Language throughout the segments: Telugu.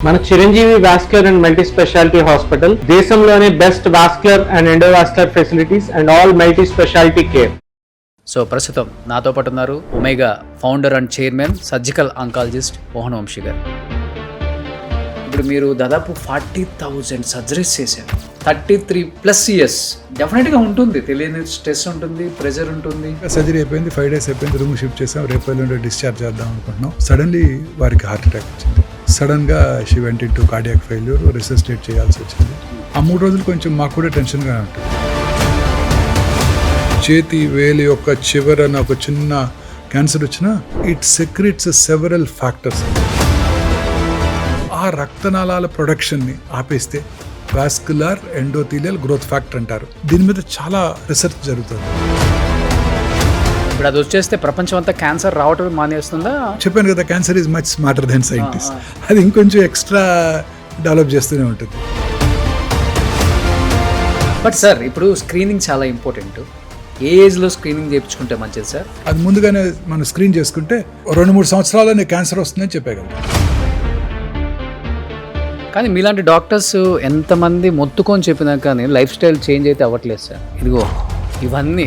మన Chiranjeevi vascular and multi speciality hospital దేశంలోనే best vascular and endovascular facilities and all multi speciality care. So ప్రస్తుతం నాతో పాటు ఉన్నారు omega founder and chairman surgical oncologist Mohan Vamsi garu. ఇప్పుడు మీరు దాదాపు 40,000 సర్జరీస్ చేశారు. 33+ ఇయర్స్. డెఫినెట్గా ఉంటుంది, తెలియని స్ట్రెస్ ఉంటుంది, ప్రెషర్ ఉంటుంది. సర్జరీ అయిపోయింది, 5 days అయిపోయింది, రూమ్ షిఫ్ట్ చేసాం, రేపు ఎల్లుండి డిశ్చార్జ్ చేద్దాం అనుకుంటున్నాం. సడన్లీ వారికి హార్ట్ అటాక్ వచ్చింది. సడన్గా she went into cardiac failure, resuscitate చేయాల్సి వచ్చింది. ఆ 3 రోజులు కొంచెం మాకు కూడా టెన్షన్గా ఉంటుంది. చేతి వేలి యొక్క చివరన ఒక చిన్న క్యాన్సర్ వచ్చినా ఇట్ సెక్రెట్స్ సెవరల్ ఫ్యాక్టర్స్. ఆ రక్తనాళాల ప్రొడక్షన్ని ఆపేస్తే వాస్కులర్ ఎండోథీలియల్ గ్రోత్ ఫ్యాక్టర్ అంటారు. దీని మీద చాలా రీసెర్చ్ జరుగుతుంది. ఇప్పుడు అది వచ్చేస్తే ప్రపంచం అంతా క్యాన్సర్ రావటం మానేస్తుందా? చెప్పాను కదా, cancer is much smarter than scientist. అది ఇంకొంచెం ఎక్స్ట్రా డెవలప్ చేస్తూనే ఉంటుంది. బట్ సార్, ఇప్పుడు స్క్రీనింగ్ చాలా ఇంపార్టెంట్. ఏ ఏజ్లో స్క్రీనింగ్ చేయించుకుంటే మంచిది సార్? అది ముందుగానే మనం స్క్రీన్ చేసుకుంటే 2-3 సంవత్సరాల్లో నీకు క్యాన్సర్ వస్తుందని చెప్పగలం. కానీ మీలాంటి డాక్టర్స్ ఎంతమంది మొత్తుకొని చెప్పినా కానీ లైఫ్ స్టైల్ చేంజ్ అయితే అవ్వట్లేదు సార్. ఇదిగో ఇవన్నీ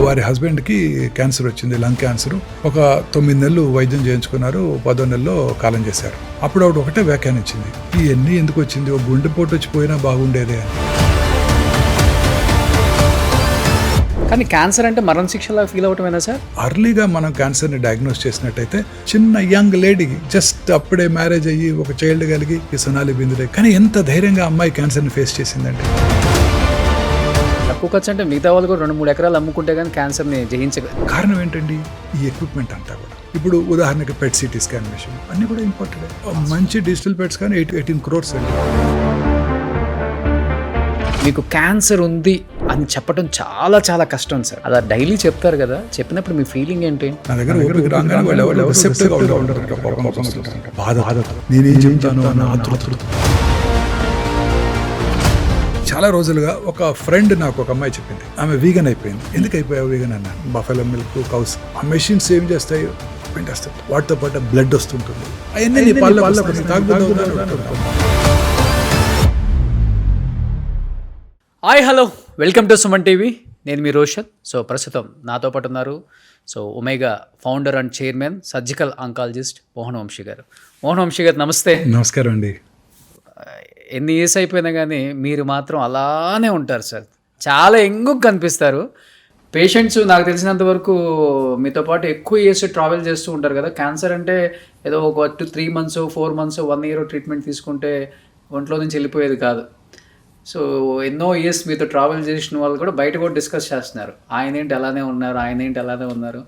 వారి హస్బెండ్కి క్యాన్సర్ వచ్చింది, లంగ్ క్యాన్సర్. ఒక 9 నెలలు వైద్యం చేయించుకున్నారు, 10వ నెలలో కాలం చేశారు. అప్పుడు ఆవిడ ఒకటే వ్యాఖ్యానించింది, ఇవన్నీ ఎందుకు వచ్చింది, ఒక గుండెపోటు వచ్చిపోయినా బాగుండేదే అని. కానీ క్యాన్సర్ అంటే మరణ శిక్షలా ఫీల్ అవటమేనా సార్? అర్లీగా మనం క్యాన్సర్ని డయాగ్నోస్ చేసినట్టయితే చిన్న యంగ్ లేడీకి జస్ట్ అప్పుడే మ్యారేజ్ అయ్యి ఒక చైల్డ్ కలిగి ఈ సొనాలి బిందులే, కానీ ఎంత ధైర్యంగా అమ్మాయి క్యాన్సర్ని ఫేస్ చేసిందంటే. తక్కువ ఖర్చు అంటే మిగతా వాళ్ళు కూడా 2-3 ఎకరాలు అమ్ముకుంటే కానీ క్యాన్సర్ని జయించగలరు. కారణం ఏంటండి? ఈ ఎక్విప్మెంట్ అంతా కూడా. ఇప్పుడు ఉదాహరణకి పెట్ సిటీ స్కాన్ మెషిన్ అన్నీ కూడా ఇంపార్టెంట్. మంచి డిజిటల్ పెట్స్ కానీ 18 crores అండి. మీకు క్యాన్సర్ ఉంది అని చెప్పడం చాలా చాలా కష్టం సార్. అలా డైలీ చెప్తారు కదా, చెప్పినప్పుడు మీ ఫీలింగ్ ఏంటి? నా దగ్గర ఓపిక రాగానే వాళ్ళు రిసెప్టివ్గా ఉంటారు. బాధ నేనేం చెప్తాను అన్న ఆతృత. చాలా రోజులుగా ఒక ఫ్రెండ్ నాకు ఒక అమ్మాయి చెప్పింది, ఆమె వీగన్ అయిపోయింది. ఎందుకు అయిపోయావు వీగన్ అన్నాను. బఫెలో మిల్క్, కౌస్, ఆ మెషిన్స్ ఏం చేస్తాయి, పెంటేస్తాయి. వాటితో పాటు బ్లడ్ వస్తుంటుంది. అవన్నీ hi, hello, welcome to Suman TV. నేను మీ రోషన్. సో ప్రస్తుతం నాతో పాటు ఉన్నారు so Omega founder and chairman surgical oncologist Mohan Vamsi garu. Mohan Vamsi గారు, నమస్తే. నమస్కారం అండి. ఎన్ని ఇయర్స్ అయిపోయినా కానీ మీరు మాత్రం అలానే ఉంటారు సార్. చాలా యంగ్గా కనిపిస్తారు. పేషెంట్స్ నాకు తెలిసినంత వరకు మీతో పాటు ఎక్కువ ఇయర్స్ ట్రావెల్ చేస్తూ ఉంటారు కదా. క్యాన్సర్ అంటే ఏదో ఒక 3 months, 4 months, 1 year ట్రీట్మెంట్ తీసుకుంటే ఒంట్లో నుంచి వెళ్ళిపోయేది కాదు. సో ఎన్నో ఇయర్స్ మీతో ట్రావెల్ చేసిన వాళ్ళు కూడా బయట కూడా డిస్కస్ చేస్తున్నారు, ఆయన ఏంటి అలానే ఉన్నారు, ఆయన ఏంటి అలానే ఉన్నారు,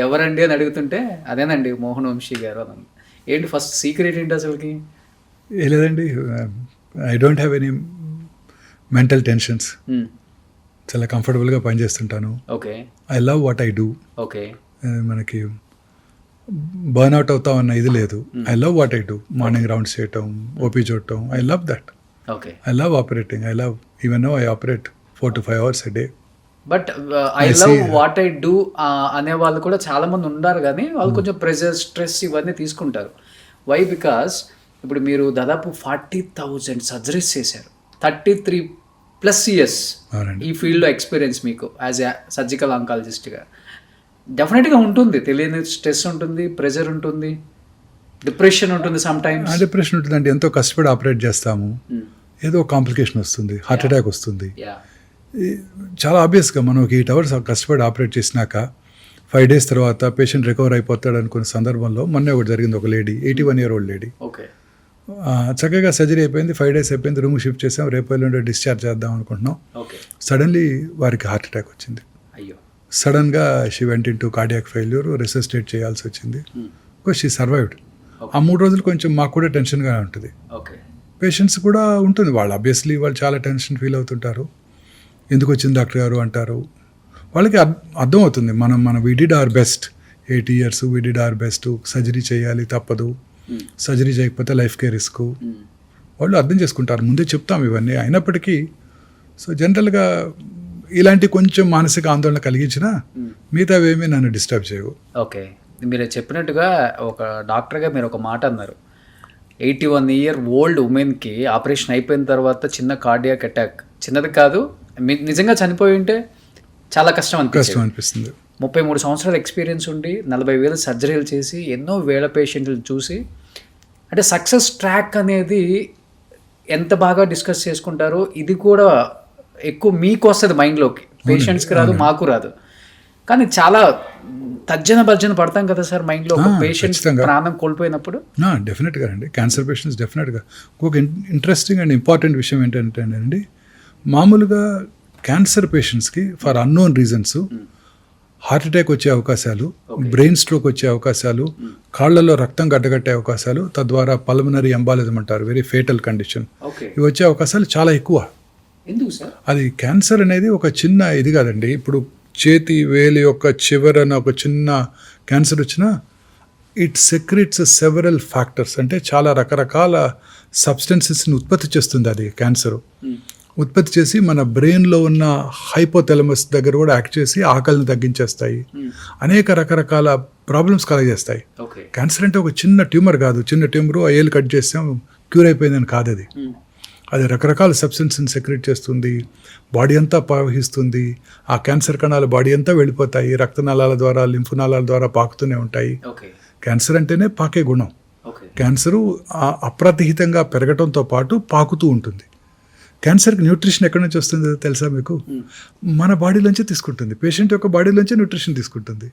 ఎవరండి అని అడుగుతుంటే అదేనండి మోహన్ వంశీ గారు అని. ఏంటి ఫస్ట్ సీక్రెట్ ఏంటి అసలుకి? ఏ లేదండి, I don't have any mental tensions. చాలా కంఫర్టబుల్గా పనిచేస్తుంటాను. Okay. I love what I do. Okay. మనకి బర్న్ అవుట్ అవుతామన్న ఇది లేదు. I love what I do. Morning rounds చేయటం, ఓపీ చూడటం, I love that. Okay. I love operating. I love even no I operate 4 to 5 hours a day. But I love what I do అనే వాళ్ళు కూడా చాలా మంది ఉన్నారు, కానీ వాళ్ళు కొంచెం ప్రెషర్, స్ట్రెస్ ఇవన్నీ తీసుకుంటారు. వై? బికాస్ ఇప్పుడు మీరు దాదాపు 40,000 సర్జరీస్ చేశారు. 33+ ఇయర్స్ ఈ ఫీల్డ్లో ఎక్స్పీరియన్స్ మీకు యాజ్ ఎ సర్జికల్ ఆంకాలజిస్ట్గా. డెఫినెట్గా ఉంటుంది, తెలియని స్ట్రెస్ ఉంటుంది, ప్రెషర్ ఉంటుంది, డిప్రెషన్ ఉంటుంది. సమ్ టైమ్స్ డిప్రెషన్ ఉంటుందండి. ఎంతో కష్టపడి ఆపరేట్ చేస్తాము, ఏదో కాంప్లికేషన్ వస్తుంది, హార్ట్ అటాక్ వస్తుంది. చాలా ఆబ్వియస్గా మనం ఒక 8 hours కష్టపడి ఆపరేట్ చేసినాక 5 days తర్వాత పేషెంట్ రికవర్ అయిపోతాడు అనుకున్న సందర్భంలో మొన్న ఒకటి జరిగింది. ఒక లేడీ, 81-year-old లేడీ, ఓకే, చక్కగా సర్జరీ అయిపోయింది, 5 days అయిపోయింది, రూమ్ షిఫ్ట్ చేసాం, రేపు ఎల్లుండి డిశ్చార్జ్ చేద్దాం అనుకుంటున్నాం. సడన్లీ వారికి హార్ట్ అటాక్ వచ్చింది. అయ్యో. సడన్గా she went into cardiac failure, resuscitate చేయాల్సి వచ్చింది. She survived. ఆ 3 రోజులు కొంచెం మాకు కూడా టెన్షన్గా ఉంటుంది. పేషెంట్స్ కూడా ఉంటుంది, వాళ్ళు ఆబ్వియస్లీ వాళ్ళు చాలా టెన్షన్ ఫీల్ అవుతుంటారు. ఎందుకు వచ్చింది డాక్టర్ గారు అంటారు. వాళ్ళకి అర్థం అవుతుంది, మనం we did our best. 8 years we did our best. Surgery చేయాలి, తప్పదు. సర్జరీ చేయకపోతే లైఫ్కే రిస్క్. వాళ్ళు అర్థం చేసుకుంటారు, ముందే చెప్తాం ఇవన్నీ. అయినప్పటికీ సో జనరల్గా ఇలాంటి కొంచెం మానసిక ఆందోళన కలిగించినా మిగతావేమీ నన్ను డిస్టర్బ్ చేయవు. ఓకే. మీరు చెప్పినట్టుగా ఒక డాక్టర్గా మీరు ఒక మాట అన్నారు, 81 year old ఉమెన్కి ఆపరేషన్ అయిపోయిన తర్వాత చిన్న కార్డియాక్ అటాక్, చిన్నది కాదు, నిజంగా చనిపోయి ఉంటే చాలా కష్టం అనిపిస్తుంది. 33 సంవత్సరాల ఎక్స్పీరియన్స్ ఉండి 40,000 సర్జరీలు చేసి ఎన్నో వేల పేషెంట్లు చూసి, అంటే సక్సెస్ ట్రాక్ అనేది ఎంత బాగా డిస్కస్ చేసుకుంటారో ఇది కూడా ఎక్కువ మీకు వస్తుంది మైండ్లోకి, పేషెంట్స్కి రాదు, మాకు రాదు. కానీ చాలా తర్జన పడతాం కదా సార్ మైండ్లో ఒక పేషెంట్ ప్రాణం కోల్పోయినప్పుడు. డెఫినెట్గా అండి, క్యాన్సర్ పేషెంట్స్ డెఫినెట్గా. ఒక ఇంట్రెస్టింగ్ అండ్ ఇంపార్టెంట్ విషయం ఏంటంటే అండి, మామూలుగా క్యాన్సర్ పేషెంట్స్కి for unknown reasons heart attack వచ్చే అవకాశాలు, బ్రెయిన్ స్ట్రోక్ వచ్చే అవకాశాలు, కాళ్లలో రక్తం గడ్డగట్టే అవకాశాలు, తద్వారా పల్మనరీ ఎంబాలిజం అంటారు, వెరీ ఫేటల్ కండిషన్, ఇవి వచ్చే అవకాశాలు చాలా ఎక్కువ. అది క్యాన్సర్ అనేది ఒక చిన్న ఇది కాదండి. ఇప్పుడు చేతి వేలి యొక్క చివరన ఒక చిన్న క్యాన్సర్ వచ్చినా ఇట్ సెక్రెట్స్ సెవరల్ ఫ్యాక్టర్స్, అంటే చాలా రకరకాల సబ్స్టెన్సెస్ని ఉత్పత్తి చేస్తుంది అది క్యాన్సరు. ఉత్పత్తి చేసి మన బ్రెయిన్లో ఉన్న హైపోథెలమస్ దగ్గర కూడా యాక్ట్ చేసి ఆకలిని తగ్గించేస్తాయి, అనేక రకరకాల ప్రాబ్లమ్స్ కలగజేస్తాయి. క్యాన్సర్ అంటే ఒక చిన్న ట్యూమర్ కాదు, చిన్న ట్యూమరు ఏళ్ళు కట్ చేస్తాం క్యూర్ అయిపోయిందని కాదు. అది రకరకాల సబ్స్టెన్స్ని సెక్రెట్ చేస్తుంది, బాడీ అంతా ప్రవహిస్తుంది. ఆ క్యాన్సర్ కణాలు బాడీ అంతా వెళ్ళిపోతాయి, రక్తనాళాల ద్వారా, లింఫ్ నాళాల ద్వారా పాకుతూనే ఉంటాయి. క్యాన్సర్ అంటేనే పాకే గుణం. క్యాన్సరు అప్రతిహితంగా పెరగటంతో పాటు పాకుతూ ఉంటుంది. క్యాన్సర్కి న్యూట్రిషన్ ఎక్కడి నుంచి వస్తుందో తెలుసా మీకు? మన బాడీలోంచి తీసుకుంటుంది, పేషెంట్ యొక్క బాడీలోంచి న్యూట్రిషన్ తీసుకుంటుంది.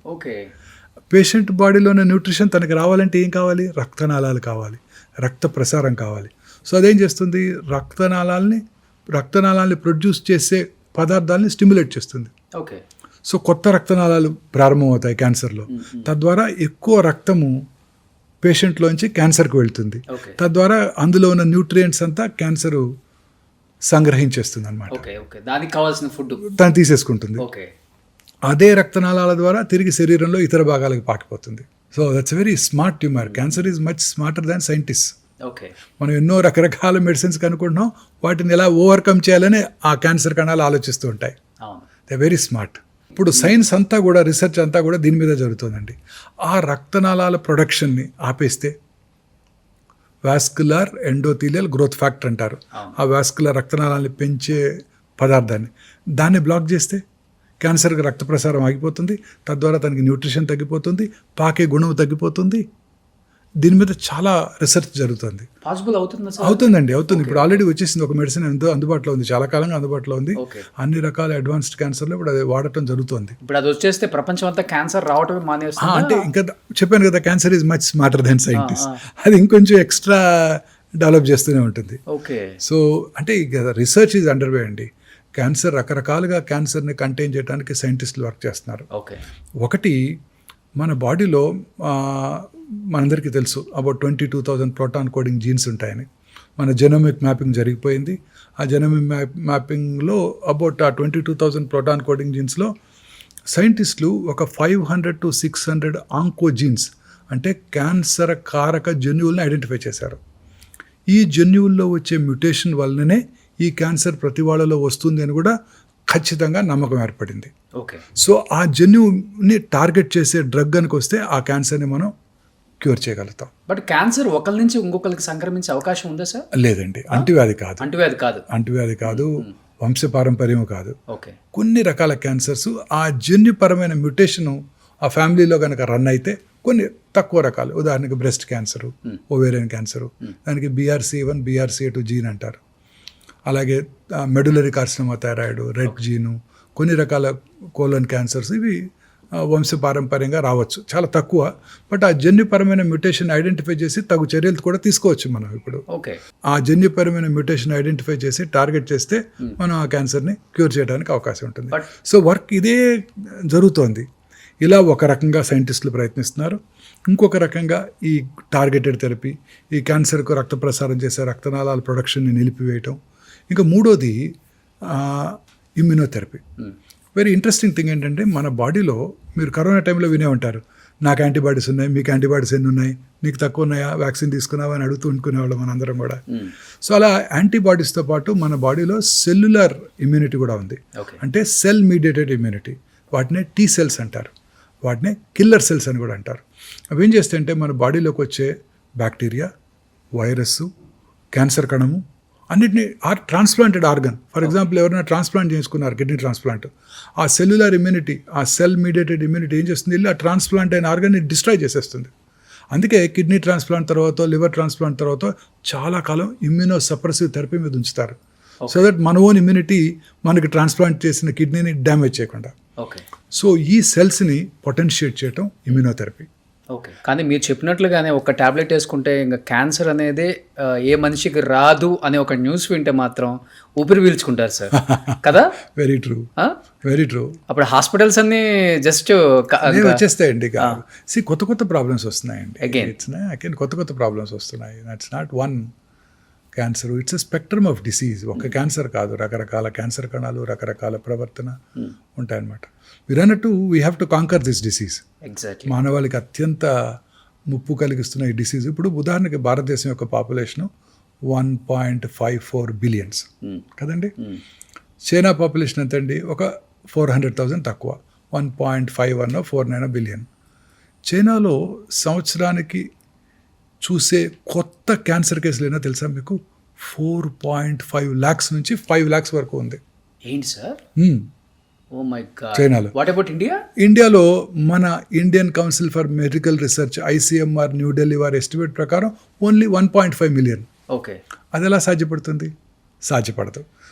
పేషెంట్ బాడీలోని న్యూట్రిషన్ తనకి రావాలంటే ఏం కావాలి? రక్తనాళాలు కావాలి, రక్త ప్రసారం కావాలి. సో అదేం చేస్తుంది? రక్తనాళాలని ప్రొడ్యూస్ చేసే పదార్థాలని స్టిమ్యులేట్ చేస్తుంది. సో కొత్త రక్తనాళాలు ప్రారంభమవుతాయి క్యాన్సర్లో, తద్వారా ఎక్కువ రక్తము పేషెంట్లోంచి క్యాన్సర్కి వెళ్తుంది. తద్వారా అందులో ఉన్న న్యూట్రియంట్స్ అంతా క్యాన్సరు సంగ్రహించేస్తుంది అనమాట, దానికి కావాల్సిన ఫుడ్ దాన్ని తీసేసుకుంటుంది. అదే రక్తనాళాల ద్వారా తిరిగి శరీరంలో ఇతర భాగాలకు పాకిపోతుంది. So that's very smart tumour. Cancer is much smarter than scientist. మనం ఎన్నో రకరకాల మెడిసిన్స్ కనుక్కుంటున్నాం, వాటిని ఎలా ఓవర్కమ్ చేయాలని ఆ క్యాన్సర్ కణాలు ఆలోచిస్తూ ఉంటాయి. They very smart. ఇప్పుడు సైన్స్ అంతా కూడా, రీసెర్చ్ అంతా కూడా దీని మీద జరుగుతుందండి. ఆ రక్తనాళాల ప్రొడక్షన్ని ఆపేస్తే, వాస్కులర్ ఎండోథీలియల్ గ్రోత్ ఫ్యాక్టర్ అంటారు, ఆ వాస్కులర్ రక్తనాళాన్ని పెంచే పదార్థాన్ని, దాన్ని బ్లాక్ చేస్తే క్యాన్సర్కి రక్త ప్రసారం ఆగిపోతుంది, తద్వారా తనకి న్యూట్రిషన్ తగ్గిపోతుంది, పాకే గుణం తగ్గిపోతుంది. దీని మీద చాలా రీసెర్చ్ జరుగుతుంది. అవుతుందండి. ఇప్పుడు ఆల్రెడీ వచ్చేసింది ఒక మెడిసిన్, అందుబాటులో ఉంది, చాలా కాలంగా అందుబాటులో ఉంది. అన్ని రకాల అడ్వాన్స్డ్ క్యాన్సర్లో ఇప్పుడు అది వాడటం జరుగుతుంది. ఇప్పుడు అది వచ్చేస్తే ప్రపంచం అంతా క్యాన్సర్ రావటమే మానేస్తుంది. అంటే ఇంకా చెప్పాను కదా, cancer is much smarter than scientist. అది ఇంకొంచెం ఎక్స్ట్రా డెవలప్ చేస్తూనే ఉంటుంది. సో అంటే రీసెర్చ్ ఈజ్ అండర్వే అండి. క్యాన్సర్ రకరకాలుగా క్యాన్సర్ని కంటైన్ చేయడానికి సైంటిస్టులు వర్క్ చేస్తున్నారు. ఒకటి, మన బాడీలో మనందరికీ తెలుసు అబౌట్ 22,000 ప్రోటాన్ కోడింగ్ జీన్స్ ఉంటాయని. మన జెనోమిక్ మ్యాపింగ్ జరిగిపోయింది. ఆ జెనోమిక్ మ్యాపింగ్లో అబౌట్ ఆ 22,000 ప్రోటాన్ కోడింగ్ జీన్స్లో సైంటిస్టులు ఒక 500 to 600 ఆంకోజీన్స్, అంటే క్యాన్సర్ కారక జన్యువులను ఐడెంటిఫై చేశారు. ఈ జన్యువుల్లో వచ్చే మ్యుటేషన్ వల్లనే ఈ క్యాన్సర్ ప్రతి వాళ్ళలో వస్తుంది అని కూడా ఖచ్చితంగా నమ్మకం ఏర్పడింది. సో ఆ జన్యుని టార్గెట్ చేసే డ్రగ్ కనుక వస్తే ఆ క్యాన్సర్ని మనం క్యూర్ చేయగలుగుతాం. బట్ క్యాన్సర్ ఒకరి నుంచి ఇంకొకరికి సంక్రమించే అవకాశం ఉందా సార్? లేదండి, అంటువ్యాధి కాదు, వంశపారంపర్యం కాదు. కొన్ని రకాల క్యాన్సర్స్ ఆ జన్యుపరమైన మ్యుటేషన్ ఆ ఫ్యామిలీలో కనుక రన్ అయితే కొన్ని తక్కువ రకాలు, ఉదాహరణకి బ్రెస్ట్ క్యాన్సరు, ఓవేరియన్ క్యాన్సరు, దానికి BRCA1 BRCA2 జీన్ అంటారు. అలాగే మెడులరీ కార్సినోమా థైరాయిడ్, రెడ్ జీను, కొన్ని రకాల కోలన్ క్యాన్సర్స్, ఇవి వంశపారంపర్యంగా రావచ్చు, చాలా తక్కువ. బట్ ఆ జన్యుపరమైన మ్యుటేషన్ ఐడెంటిఫై చేసి తగు చర్యలు కూడా తీసుకోవచ్చు మనం. ఇప్పుడు ఆ జన్యుపరమైన మ్యుటేషన్ ఐడెంటిఫై చేసి టార్గెట్ చేస్తే మనం ఆ క్యాన్సర్ని క్యూర్ చేయడానికి అవకాశం ఉంటుంది. సో వర్క్ ఇదే జరుగుతోంది. ఇలా ఒక రకంగా సైంటిస్టులు ప్రయత్నిస్తున్నారు. ఇంకొక రకంగా ఈ టార్గెటెడ్ థెరపీ, ఈ క్యాన్సర్కు రక్త ప్రసారం చేసే రక్తనాళాల ప్రొడక్షన్ని నిలిపివేయటం. ఇంకా మూడోది ఇమ్యూనోథెరపీ. వెరీ ఇంట్రెస్టింగ్ థింగ్ ఏంటంటే, మన బాడీలో మీరు కరోనా టైంలో వినే ఉంటారు, నాకు యాంటీబాడీస్ ఉన్నాయి, మీకు యాంటీబాడీస్ ఎన్ని ఉన్నాయి, నీకు తక్కువ ఉన్నాయా, వ్యాక్సిన్ తీసుకున్నావా అని అడుగుతూ ఉంటుకునేవాళ్ళం మనందరం కూడా. సో అలా యాంటీబాడీస్తో పాటు మన బాడీలో సెల్యులర్ ఇమ్యూనిటీ కూడా ఉంది. అంటే సెల్ మీడియేటెడ్ ఇమ్యూనిటీ, వాటినే T cells అంటారు. వాటిని కిల్లర్ సెల్స్ అని కూడా అంటారు. అవి ఏం చేస్తాయంటే మన బాడీలోకి వచ్చే బ్యాక్టీరియా, వైరస్, క్యాన్సర్ కణము అన్నిటిని ట్రాన్స్ప్లాంటెడ్ ఆర్గన్, ఫర్ ఎగ్జాంపుల్ ఎవరైనా ట్రాన్స్ప్లాంట్ చేసుకున్నారు కిడ్నీ ట్రాన్స్ప్లాంట్, ఆ సెల్యులర్ ఇమ్యూనిటీ, ఆ సెల్ మీడియేటెడ్ ఇమ్యూనిటీ ఏం చేస్తుంది, ఆ ట్రాన్స్ప్లాంట్ అయిన ఆర్గన్ని డిస్ట్రాయ్ చేసేస్తుంది. అందుకే కిడ్నీ ట్రాన్స్ప్లాంట్ తర్వాత, లివర్ ట్రాన్స్ప్లాంట్ తర్వాత చాలా కాలం ఇమ్యూనో సప్రెసివ్ థెరపీ మీద ఉంచుతారు. సో దట్ మన ఓన్ ఇమ్యూనిటీ మనకి ట్రాన్స్ప్లాంట్ చేసిన కిడ్నీని డ్యామేజ్ చేయకుండా. ఓకే. సో ఈ సెల్స్ని పొటెన్షియేట్ చేయటం ఇమ్యూనోథెరపీ. ఓకే. కానీ మీరు చెప్పినట్లుగానే ఒక టాబ్లెట్ వేసుకుంటే ఇంకా క్యాన్సర్ అనేది ఏ మనిషికి రాదు అనే ఒక న్యూస్ వింటే మాత్రం ఊపిరి పీల్చుకుంటారు సార్ కదా. Very true, very true. అప్పుడు హాస్పిటల్స్ అన్ని జస్ట్ వచ్చేస్తాయండి. కొత్త కొత్త ప్రాబ్లమ్స్ వస్తున్నాయండి. అగైన్ కొత్త కొత్త ప్రాబ్లమ్స్ వస్తున్నాయి. That's not one cancer, it's a spectrum of disease. ఒక క్యాన్సర్ కాదు, రకరకాల క్యాన్సర్ కణాలు, రకరకాల ప్రవర్తన ఉంటాయన్నమాట. మీరు అన్నట్టు we have to conquer this disease. Exactly. మానవాళికి అత్యంత ముప్పు కలిగిస్తున్న ఈ డిసీజ్. ఇప్పుడు ఉదాహరణకి భారతదేశం యొక్క పాపులేషను 1.54 బిలియన్స్ కదండి. చైనా పాపులేషన్ ఎంత అండి, ఒక 400,000 తక్కువ, 1.51 49 బిలియన్. చైనాలో సంవత్సరానికి చూసే కొత్త క్యాన్సర్ కేసులు ఏమో తెలుసా మీకు, 4.5 lakhs నుంచి 5 lakhs వరకు ఉంది. ఏంటి సార్? Oh my god. చైనాలో. What about India? ఇండియాలో మన Indian council for medical research ICMR New Delhi వారి ఎస్టిమేట్ ప్రకారం ఓన్లీ 1.5 మిలియన్. ఓకే. అది ఎలా సాధ్యపడుతుంది? సాధ్యపడదు.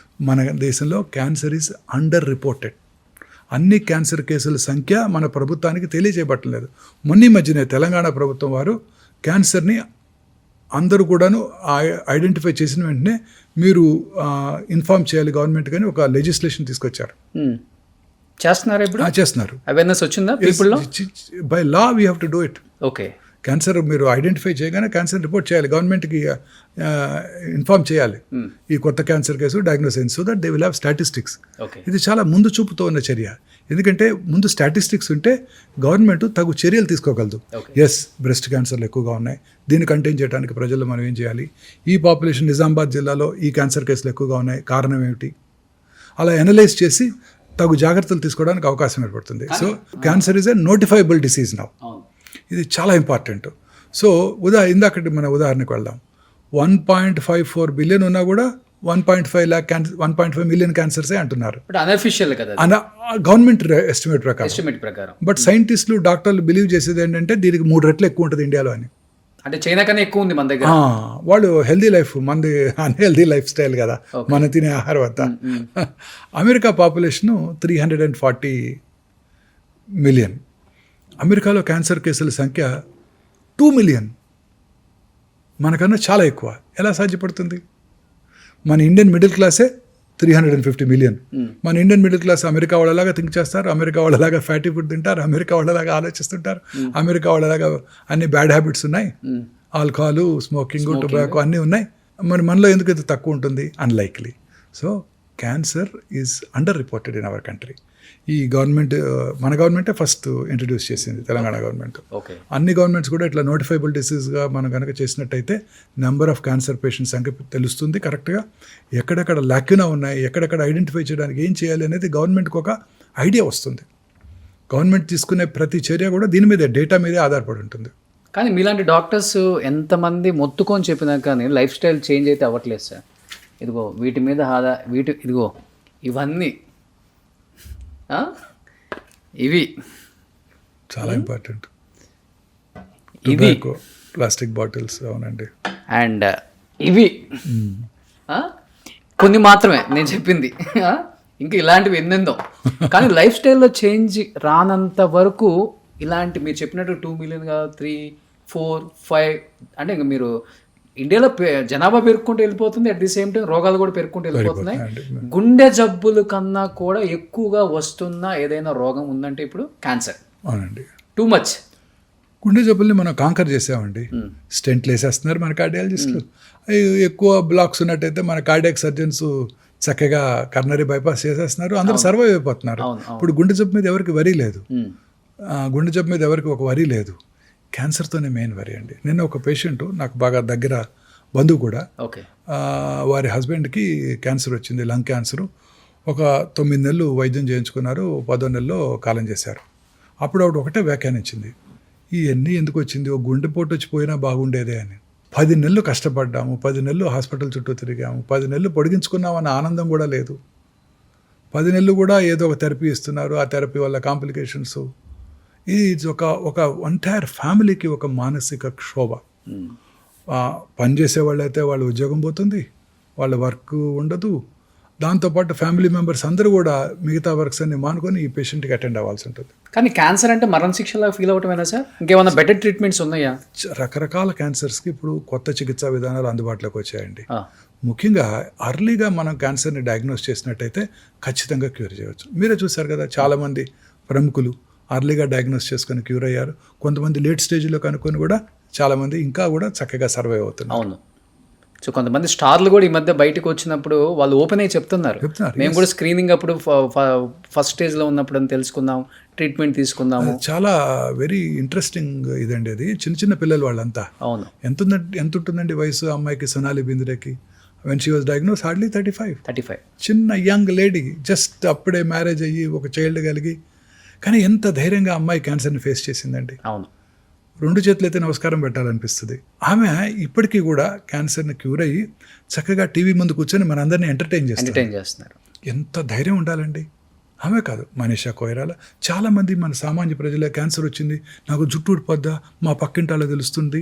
మన దేశంలో క్యాన్సర్ ఈజ్ అండర్ రిపోర్టెడ్. అన్ని క్యాన్సర్ కేసుల సంఖ్య మన ప్రభుత్వానికి తెలియజేయబట్టలేదు. మొన్న మధ్యనే తెలంగాణ ప్రభుత్వం వారు క్యాన్సర్ని అందరూ కూడాను ఐడెంటిఫై చేసిన వెంటనే మీరు ఇన్ఫార్మ్ చేయాలి గవర్నమెంట్ కానీ ఒక లెజిస్లేషన్ తీసుకొచ్చారు. చేస్తున్నారు ఇప్పుడు? చేస్తున్నారు. అవేర్నెస్ వచ్చిందా పీపుల్లో? By law we have to do it. Okay. Cancer మీరు ఐడెంటిఫై చేయగానే క్యాన్సర్ రిపోర్ట్ చేయాలి, గవర్నమెంట్కి ఇన్ఫార్మ్ చేయాలి ఈ కొత్త క్యాన్సర్ కేసు డయాగ్నోస్ అయింది, so that they will have statistics. ఇది చాలా ముందు చూపుతో ఉన్న చర్య. ఎందుకంటే ముందు స్టాటిస్టిక్స్ ఉంటే గవర్నమెంట్ తగు చర్యలు తీసుకోగలదు. ఎస్, బ్రెస్ట్ క్యాన్సర్లు ఎక్కువగా ఉన్నాయి, దీన్ని కంటైన్ చేయడానికి ప్రజల్లో మనం ఏం చేయాలి, ఈ పాపులేషన్ నిజామాబాద్ జిల్లాలో ఈ క్యాన్సర్ కేసులు ఎక్కువగా ఉన్నాయి, కారణం ఏమిటి, అలా అనలైజ్ చేసి తగు జాగ్రత్తలు తీసుకోవడానికి అవకాశం ఏర్పడుతుంది. So cancer is a notifiable disease now. ఇది చాలా ఇంపార్టెంట్. సో ఇందాకటి మన ఉదాహరణకు వెళ్దాం. 1.54 బిలియన్ ఉన్నా కూడా 1.5 మిలియన్ క్యాన్సర్సే అంటున్నారు. అన్అఫిషియల్ కదా, గవర్నమెంట్ ఎస్టిమేట్ ప్రకారం. బట్ సైంటిస్టులు, డాక్టర్లు బిలీవ్ చేసేది ఏంటంటే దీనికి 3 రెట్లు ఎక్కువ ఉంటుంది ఇండియాలో అని. అంటే చైనా కన్నా ఎక్కువ ఉంది మన దగ్గర. వాళ్ళు హెల్దీ లైఫ్, మనది అన్హెల్దీ లైఫ్ స్టైల్ కదా మనం తినే ఆహారం అంతా. America population 340 million. అమెరికాలో క్యాన్సర్ కేసుల సంఖ్య 2 మిలియన్, మనకన్నా చాలా ఎక్కువ. ఎలా సాధ్యపడుతుంది? మన ఇండియన్ మిడిల్ క్లాసే 350 మిలియన్. మన ఇండియన్ మిడిల్ క్లాస్ అమెరికా వాళ్ళలాగా థింక్ చేస్తారు, అమెరికా వాళ్ళలాగా ఫ్యాటీ ఫుడ్ తింటారు, అమెరికా వాళ్ళలాగా ఆలోచిస్తుంటారు, అమెరికా వాళ్ళలాగా అన్ని బ్యాడ్ హ్యాబిట్స్ ఉన్నాయి, ఆల్కహాల్, స్మోకింగ్, టొబాకో అన్నీ ఉన్నాయి. మరి మనలో ఎందుకు ఇది తక్కువ ఉంటుంది? Unlikely. So cancer is under reported in our country. ఈ గవర్నమెంట్, మన గవర్నమెంటే ఫస్ట్ ఇంట్రడ్యూస్ చేసింది, తెలంగాణ గవర్నమెంట్. అన్ని గవర్నమెంట్స్ కూడా ఇట్లా నోటిఫైబుల్ డిసీజ్గా మనం కనుక చేసినట్టయితే నెంబర్ ఆఫ్ క్యాన్సర్ పేషెంట్స్ సంఖ్య తెలుస్తుంది కరెక్ట్గా, ఎక్కడెక్కడ లాక్యునా ఉన్నాయి, ఎక్కడెక్కడ ఐడెంటిఫై చేయడానికి ఏం చేయాలి అనేది గవర్నమెంట్కి ఒక ఐడియా వస్తుంది. గవర్నమెంట్ తీసుకునే ప్రతి చర్య కూడా దీని మీదే, డేటా మీదే ఆధారపడి ఉంటుంది. కానీ మీలాంటి డాక్టర్స్ ఎంతమంది మొత్తుకొని చెప్పినా కానీ లైఫ్ స్టైల్ చేంజ్ అయితే అవ్వట్లేదు సార్. ఇదిగో వీటి మీద ఇదిగో ఇవన్నీ ఇవి చాలా ఇంపార్టెంట్. ఇవి ప్లాస్టిక్ బాటిల్స్. అవునండి. అండ్ ఇవి కొన్ని మాత్రమే నేను చెప్పింది, ఇంకా ఇలాంటివి ఎన్నెందో. కానీ లైఫ్ స్టైల్లో చేంజ్ రానంత వరకు ఇలాంటి మీరు చెప్పినట్టు 2 మిలియన్ కాదు, 3, 4, 5 అంటే ఇంకా మీరు ఇండియాలో జనాభా పెరుక్కుంటూ వెళ్ళిపోతుంది, అట్ ది సేమ్ టైం రోగాలు కూడా పెరుక్కుంటూ వెళ్ళిపోతున్నాయి. గుండె జబ్బుల కన్నా కూడా ఎక్కువగా వస్తున్న ఏదైనా రోగం ఉందంటే ఇప్పుడు క్యాన్సర్. అవునండి. Too much. గుండె జబ్బుల్ని మనం కాంకర్ చేసామండి. స్టెంట్లు వేసేస్తున్నారు మన కార్డియాలజిస్టులు. ఎక్కువ బ్లాక్స్ ఉన్నట్టయితే మన కార్డియాక్ సర్జన్స్ చక్కగా కర్నరీ బైపాస్ చేసేస్తున్నారు, అందరూ సర్వైవ్ అయిపోతున్నారు. ఇప్పుడు గుండె జబ్బు మీద ఎవరికి వరీ లేదు, గుండె జబ్బు మీద ఎవరికి ఒక వరీ లేదు. క్యాన్సర్తోనే మెయిన్ వరీ అండి. నిన్న ఒక పేషెంట్, నాకు బాగా దగ్గర బంధువు కూడా, వారి హస్బెండ్కి క్యాన్సర్ వచ్చింది, లంగ్ క్యాన్సరు. ఒక 9 నెలలు వైద్యం చేయించుకున్నారు, 10వ నెలలో కాలం చేశారు. అప్పుడు ఆవిడ ఒకటే వ్యాఖ్యానించింది, ఇవన్నీ ఎందుకు వచ్చింది, ఒక గుండెపోటు వచ్చి పోయినా బాగుండేదే అని. 10 నెలలు కష్టపడ్డాము, 10 నెలలు హాస్పిటల్ చుట్టూ తిరిగాము, 10 నెలలు పొడిగించుకున్నామన్న ఆనందం కూడా లేదు. 10 నెలలు కూడా ఏదో ఒక థెరపీ ఇస్తున్నారు, ఆ థెరపీ వల్ల కాంప్లికేషన్స్. ఇది ఒక ఎంటైర్ ఫ్యామిలీకి ఒక మానసిక క్షోభ. పనిచేసే వాళ్ళైతే వాళ్ళ ఉద్యోగం పోతుంది, వాళ్ళ వర్క్ ఉండదు, దాంతోపాటు ఫ్యామిలీ మెంబర్స్ అందరూ కూడా మిగతా వర్క్స్ అన్ని మానుకొని ఈ పేషెంట్కి అటెండ్ అవ్వాల్సి ఉంటుంది. కానీ క్యాన్సర్ అంటే మరణ శిక్షలా ఫీల్ అవటమేనా సార్? ఇంకేమైనా బెటర్ ట్రీట్మెంట్స్ ఉన్నాయా? రకరకాల క్యాన్సర్స్కి ఇప్పుడు కొత్త చికిత్సా విధానాలు అందుబాటులోకి వచ్చాయండి. ముఖ్యంగా అర్లీగా మనం క్యాన్సర్ని డయాగ్నోస్ చేసినట్టయితే ఖచ్చితంగా క్యూర్ చేయవచ్చు. మీరే చూశారు కదా, చాలామంది ప్రముఖులు అర్లీగా డయాగ్నోస్ చేసుకొని క్యూర్ అయ్యారు. కొంతమంది లేట్ స్టేజ్లో కనుక్కొని కూడా చాలామంది ఇంకా కూడా చక్కగా సర్వైవ్ అవుతున్నారు. అవును. సో కొంతమంది స్టార్లు కూడా ఈ మధ్య బయటకు వచ్చినప్పుడు వాళ్ళు ఓపెన్ అయ్యి చెప్తున్నారు, మేము కూడా స్క్రీనింగ్ అప్పుడు ఫస్ట్ స్టేజ్లో ఉన్నప్పుడు అని తెలుసుకుందాం, ట్రీట్మెంట్ తీసుకుందాము. చాలా వెరీ ఇంట్రెస్టింగ్ ఇదండి అది. చిన్న చిన్న పిల్లలు వాళ్ళంతా. అవును. ఎంత ఉంటుందండి వయసు అమ్మాయికి, సొనాలి బింద్రేకి? When she was diagnose hardly 35. చిన్న యంగ్ లేడీ, జస్ట్ అప్పుడే మ్యారేజ్ అయ్యి ఒక చైల్డ్ కలిగి, కానీ ఎంత ధైర్యంగా అమ్మాయి క్యాన్సర్ని ఫేస్ చేసిందండి. అవును. 2 చేతులైతే నమస్కారం పెట్టాలనిపిస్తుంది. ఆమె ఇప్పటికీ కూడా క్యాన్సర్ని క్యూర్ అయ్యి చక్కగా టీవీ ముందు కూర్చొని మనందరినీ ఎంటర్టైన్ చేస్తున్నారు. ఎంత ధైర్యం ఉండాలండి. ఆమె కాదు, మనీషా కొయిరాలా, చాలామంది మన సామాన్య ప్రజలే క్యాన్సర్ వచ్చింది, నాకు జుట్టు ఊడిపోద్దా, మా పక్కింటాలో తెలుస్తుంది,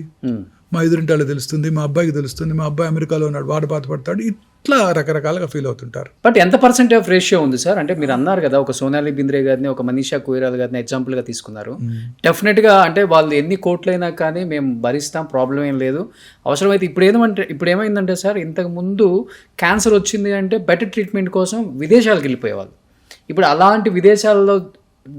మా ఎదురింటాలో తెలుస్తుంది, మా అబ్బాయికి తెలుస్తుంది, మా అబ్బాయి అమెరికాలో ఉన్నాడు, వాడు బాధపడతాడు, ఇట్లా రకరకాలుగా ఫీల్ అవుతుంటారు. బట్ ఎంత పర్సెంటేజ్ ఆఫ్ రేషియో ఉంది సార్? అంటే మీరు అన్నారు కదా, ఒక సోనాలి బింద్రే గారిని, ఒక మనీషా కొయిరాలా గారిని ఎగ్జాంపుల్గా తీసుకున్నారు. డెఫినెట్గా అంటే వాళ్ళు ఎన్ని కోట్లైనా కానీ మేము భరిస్తాం, ప్రాబ్లం ఏం లేదు. అవసరమైతే ఇప్పుడు ఏమైందంటే సార్, ఇంతకు ముందు క్యాన్సర్ వచ్చింది అంటే బెటర్ ట్రీట్మెంట్ కోసం విదేశాలకు వెళ్ళిపోయేవాళ్ళు. ఇప్పుడు అలాంటి విదేశాల్లో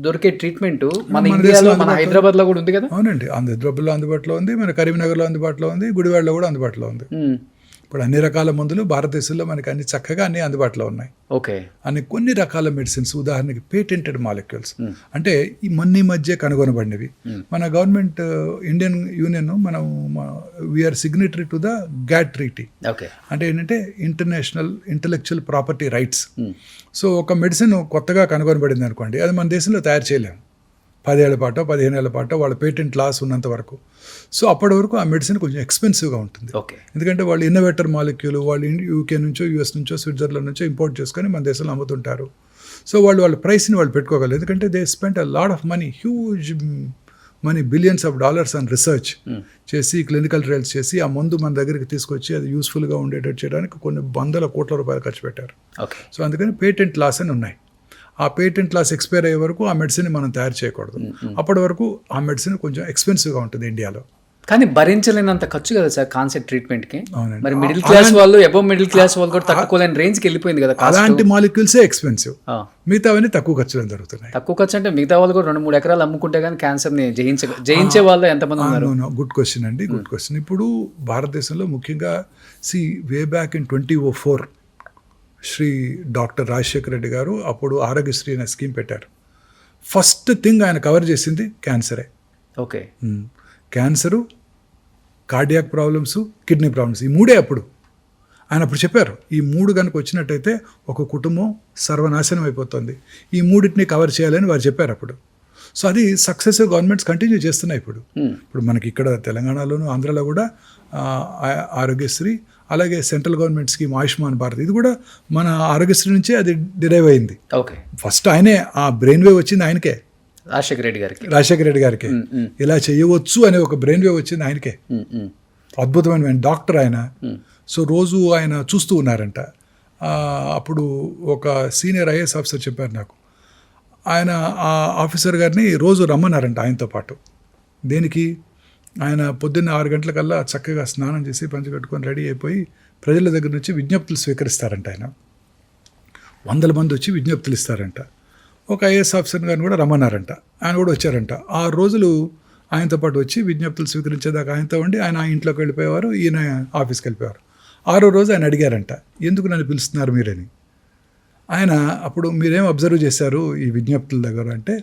దొరికే ట్రీట్మెంట్ మన ఇండియాలో, మన హైదరాబాద్లో కూడా ఉంది కదా. అవునండి, హైదరాబాద్లో అందుబాటులో ఉంది, మన కరీంనగర్లో అందుబాటులో ఉంది, గుడివాడలో కూడా అందుబాటులో ఉంది. ఇప్పుడు అన్ని రకాల మందులు భారతదేశంలో మనకి అన్ని చక్కగా అన్ని అందుబాటులో ఉన్నాయి. ఓకే. అన్ని కొన్ని రకాల మెడిసిన్స్, ఉదాహరణకి పేటెంటెడ్ మాలిక్యూల్స్, అంటే ఈ మధ్య కనుగొనబడినవి. మన గవర్నమెంట్, ఇండియన్ యూనియన్, మనం we are signatory to the GATT treaty. అంటే ఏంటంటే international intellectual property rights. So ఒక మెడిసిన్ కొత్తగా కనుగొనబడింది అనుకోండి, అది మన దేశంలో తయారు చేయలేము 10 ఏళ్ల పాటో 15 ఏళ్ల పాటో, వాళ్ళ పేటెంట్ లాస్ ఉన్నంత వరకు. సో అప్పటి వరకు ఆ మెడిసిన్ కొంచెం ఎక్స్పెన్సివ్గా ఉంటుంది. ఎందుకంటే వాళ్ళు ఇన్నోవేటర్ మాలిక్యూల్ వాళ్ళు యూకే నుంచో, యూఎస్ నుంచో, స్విట్జర్లాండ్ నుంచో ఇంపోర్ట్ చేసుకొని మన దేశంలో అమ్ముతుంటారు. సో వాళ్ళ ప్రైస్ని వాళ్ళు పెట్టుకోగలరు, ఎందుకంటే they spend a lot of money, huge money, billions of dollars and research చేసి, క్లినికల్ ట్రయల్స్ చేసి ఆ మందు మన దగ్గరికి తీసుకొచ్చి అది యూస్ఫుల్గా ఉండేటట్టు చేయడానికి కొన్ని వందల కోట్ల రూపాయలు ఖర్చు పెట్టారు. సో అందుకని పేటెంట్ లాస్ అని ఉన్నాయి. ఆ పేటెంట్ లాస్ ఎక్స్పైర్ అయ్యే వరకు ఆ మెడిసిన్ మనం తయారు చేయకూడదు. అప్పటి వరకు ఆ మెడిసిన్ కొంచెం ఎక్స్పెన్సివ్గా ఉంటుంది ఇండియాలో. కానీ భరించలేనంత ఖర్చు కదా సార్ కాన్సెప్ట్ ట్రీట్మెంట్కి. మరి మిడిల్ క్లాస్ వాళ్ళు, అబవ్ మిడిల్ క్లాస్ వాళ్ళు కూడా తట్టుకోలేని రేంజ్కి వెళ్ళిపోయింది కదా. అలాంటి మాలిక్యూల్సే ఎక్స్పెన్సివ్, మిగతావన్నీ తక్కువ ఖర్చులో జరుగుతున్నాయి. తక్కువ ఖర్చు అంటే మిగతా వాళ్ళు కూడా 2-3 ఎకరాలు అమ్ముకుంటే కానీ క్యాన్సర్ని జయించే వాళ్ళు ఎంతమంది ఉన్నారు? గుడ్ క్వశ్చన్ అండి, గుడ్ క్వశ్చన్. ఇప్పుడు భారతదేశంలో ముఖ్యంగా way back in 2004 Shri doctor Rajasekhara Reddy garu అప్పుడు ఆరోగ్యశ్రీ అనే స్కీమ్ పెట్టారు. ఫస్ట్ థింగ్ ఆయన కవర్ చేసింది క్యాన్సరే. Okay. Cancer, cardiac problems, kidney problems, ఈ 3 అప్పుడు ఆయన అప్పుడు చెప్పారు. ఈ 3 కనుక వచ్చినట్టయితే ఒక కుటుంబం సర్వనాశనం అయిపోతుంది, ఈ 3టిని కవర్ చేయాలని వారు చెప్పారు అప్పుడు. సో అది సక్సెసివ్ గవర్నమెంట్స్ కంటిన్యూ చేస్తున్నాయి. ఇప్పుడు మనకి ఇక్కడ తెలంగాణలోను, ఆంధ్రాలో కూడా ఆరోగ్యశ్రీ, అలాగే central government scheme Ayushman Bharat, ఇది కూడా మన ఆరోగ్యశ్రీ నుంచే అది డిరైవ్ అయింది. ఓకే. ఫస్ట్ ఆయనే ఆ బ్రెయిన్ వేవ్ వచ్చింది ఆయనకే, రాజశేఖర రెడ్డి గారికి ఇలా చేయవచ్చు అనే ఒక బ్రెయిన్ వేవ్ వచ్చింది ఆయనకే. అద్భుతమైన డాక్టర్ ఆయన. సో రోజు ఆయన చూస్తూ ఉన్నారంట. అప్పుడు ఒక సీనియర్ ఐఏఎస్ ఆఫీసర్ చెప్పారు నాకు, ఆయన ఆ ఆఫీసర్ గారిని రోజు రమ్మన్నారంట ఆయనతో పాటు. దేనికి? ఆయన పొద్దున్న 6 గంటలకల్లా చక్కగా స్నానం చేసి పంచి కట్టుకొని రెడీ అయిపోయి ప్రజల దగ్గర నుంచి విజ్ఞప్తులు స్వీకరిస్తారంట. ఆయన 100 మంది వచ్చి విజ్ఞప్తులు ఇస్తారంట. ఒక ఐఏఎస్ ఆఫీసర్ గారిని కూడా రమ్మన్నారంట, ఆయన కూడా వచ్చారంట. 6 రోజులు ఆయనతో పాటు వచ్చి విజ్ఞప్తులు స్వీకరించేదాకా ఆయనతో ఉండి ఆయన ఇంట్లోకి వెళ్ళిపోయేవారు, ఈయన ఆఫీస్కి వెళ్ళిపోయేవారు. 6వ రోజు ఆయన అడిగారంట, ఎందుకు నన్ను పిలుస్తున్నారు మీరని. ఆయన అప్పుడు మీరేం అబ్జర్వ్ చేశారు ఈ విజ్ఞప్తుల దగ్గర అంటే,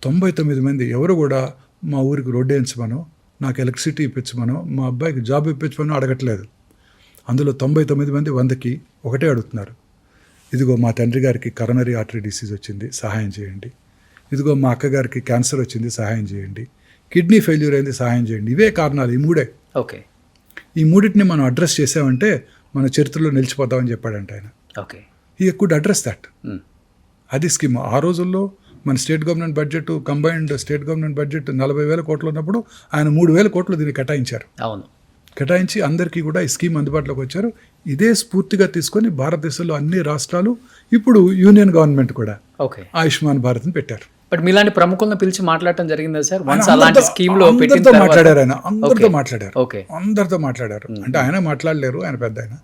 99 మంది ఎవరు కూడా మా ఊరికి రోడ్డు వేయించమనో, నాకు ఎలక్ట్రిసిటీ ఇప్పించమనో, మా అబ్బాయికి జాబ్ ఇప్పించమనో అడగట్లేదు. అందులో 99 మంది 100కి ఒకటే అడుగుతున్నారు, ఇదిగో మా తండ్రి గారికి కరోనరీ ఆర్టరీ డిసీజ్ వచ్చింది, సహాయం చేయండి. ఇదిగో మా అక్కగారికి క్యాన్సర్ వచ్చింది సహాయం చేయండి, కిడ్నీ ఫెయిల్యూర్ అయింది సహాయం చేయండి. ఇవే కారణాలు, ఈ మూడే. ఓకే. ఈ మూడింటిని మనం అడ్రస్ చేసామంటే మన చరిత్రలో నిలిచిపోతామని చెప్పాడంట ఆయన. ఓకే. ఈ కుడ్ అడ్రస్ దట్. అది స్కీమ్. ఆ రోజుల్లో మన state government budget, combined state government budget 40,000 కోట్లు ఉన్నప్పుడు ఆయన 3,000 కోట్లు దీన్ని కేటాయించారు. అవును. కేటాయించి అందరికీ కూడా ఈ స్కీమ్ అందుబాటులోకి వచ్చారు. ఇదే స్ఫూర్తిగా తీసుకొని భారతదేశంలో అన్ని రాష్ట్రాలు, ఇప్పుడు యూనియన్ గవర్నమెంట్ కూడా ఓకే, ఆయుష్మాన్ భారత్ని పెట్టారు. బట్ మీలాంటి ప్రముఖులను పిలిచి మాట్లాడటం జరిగిందా సార్? వన్స్ అలాంటి స్కీమ్ లో అందరితో మాట్లాడారు ఆయన, అందరితో మాట్లాడారు. ఓకే. అందరితో మాట్లాడారు. అంటే ఆయన మాట్లాడలేరు, ఆయన పెద్ద ఆయన.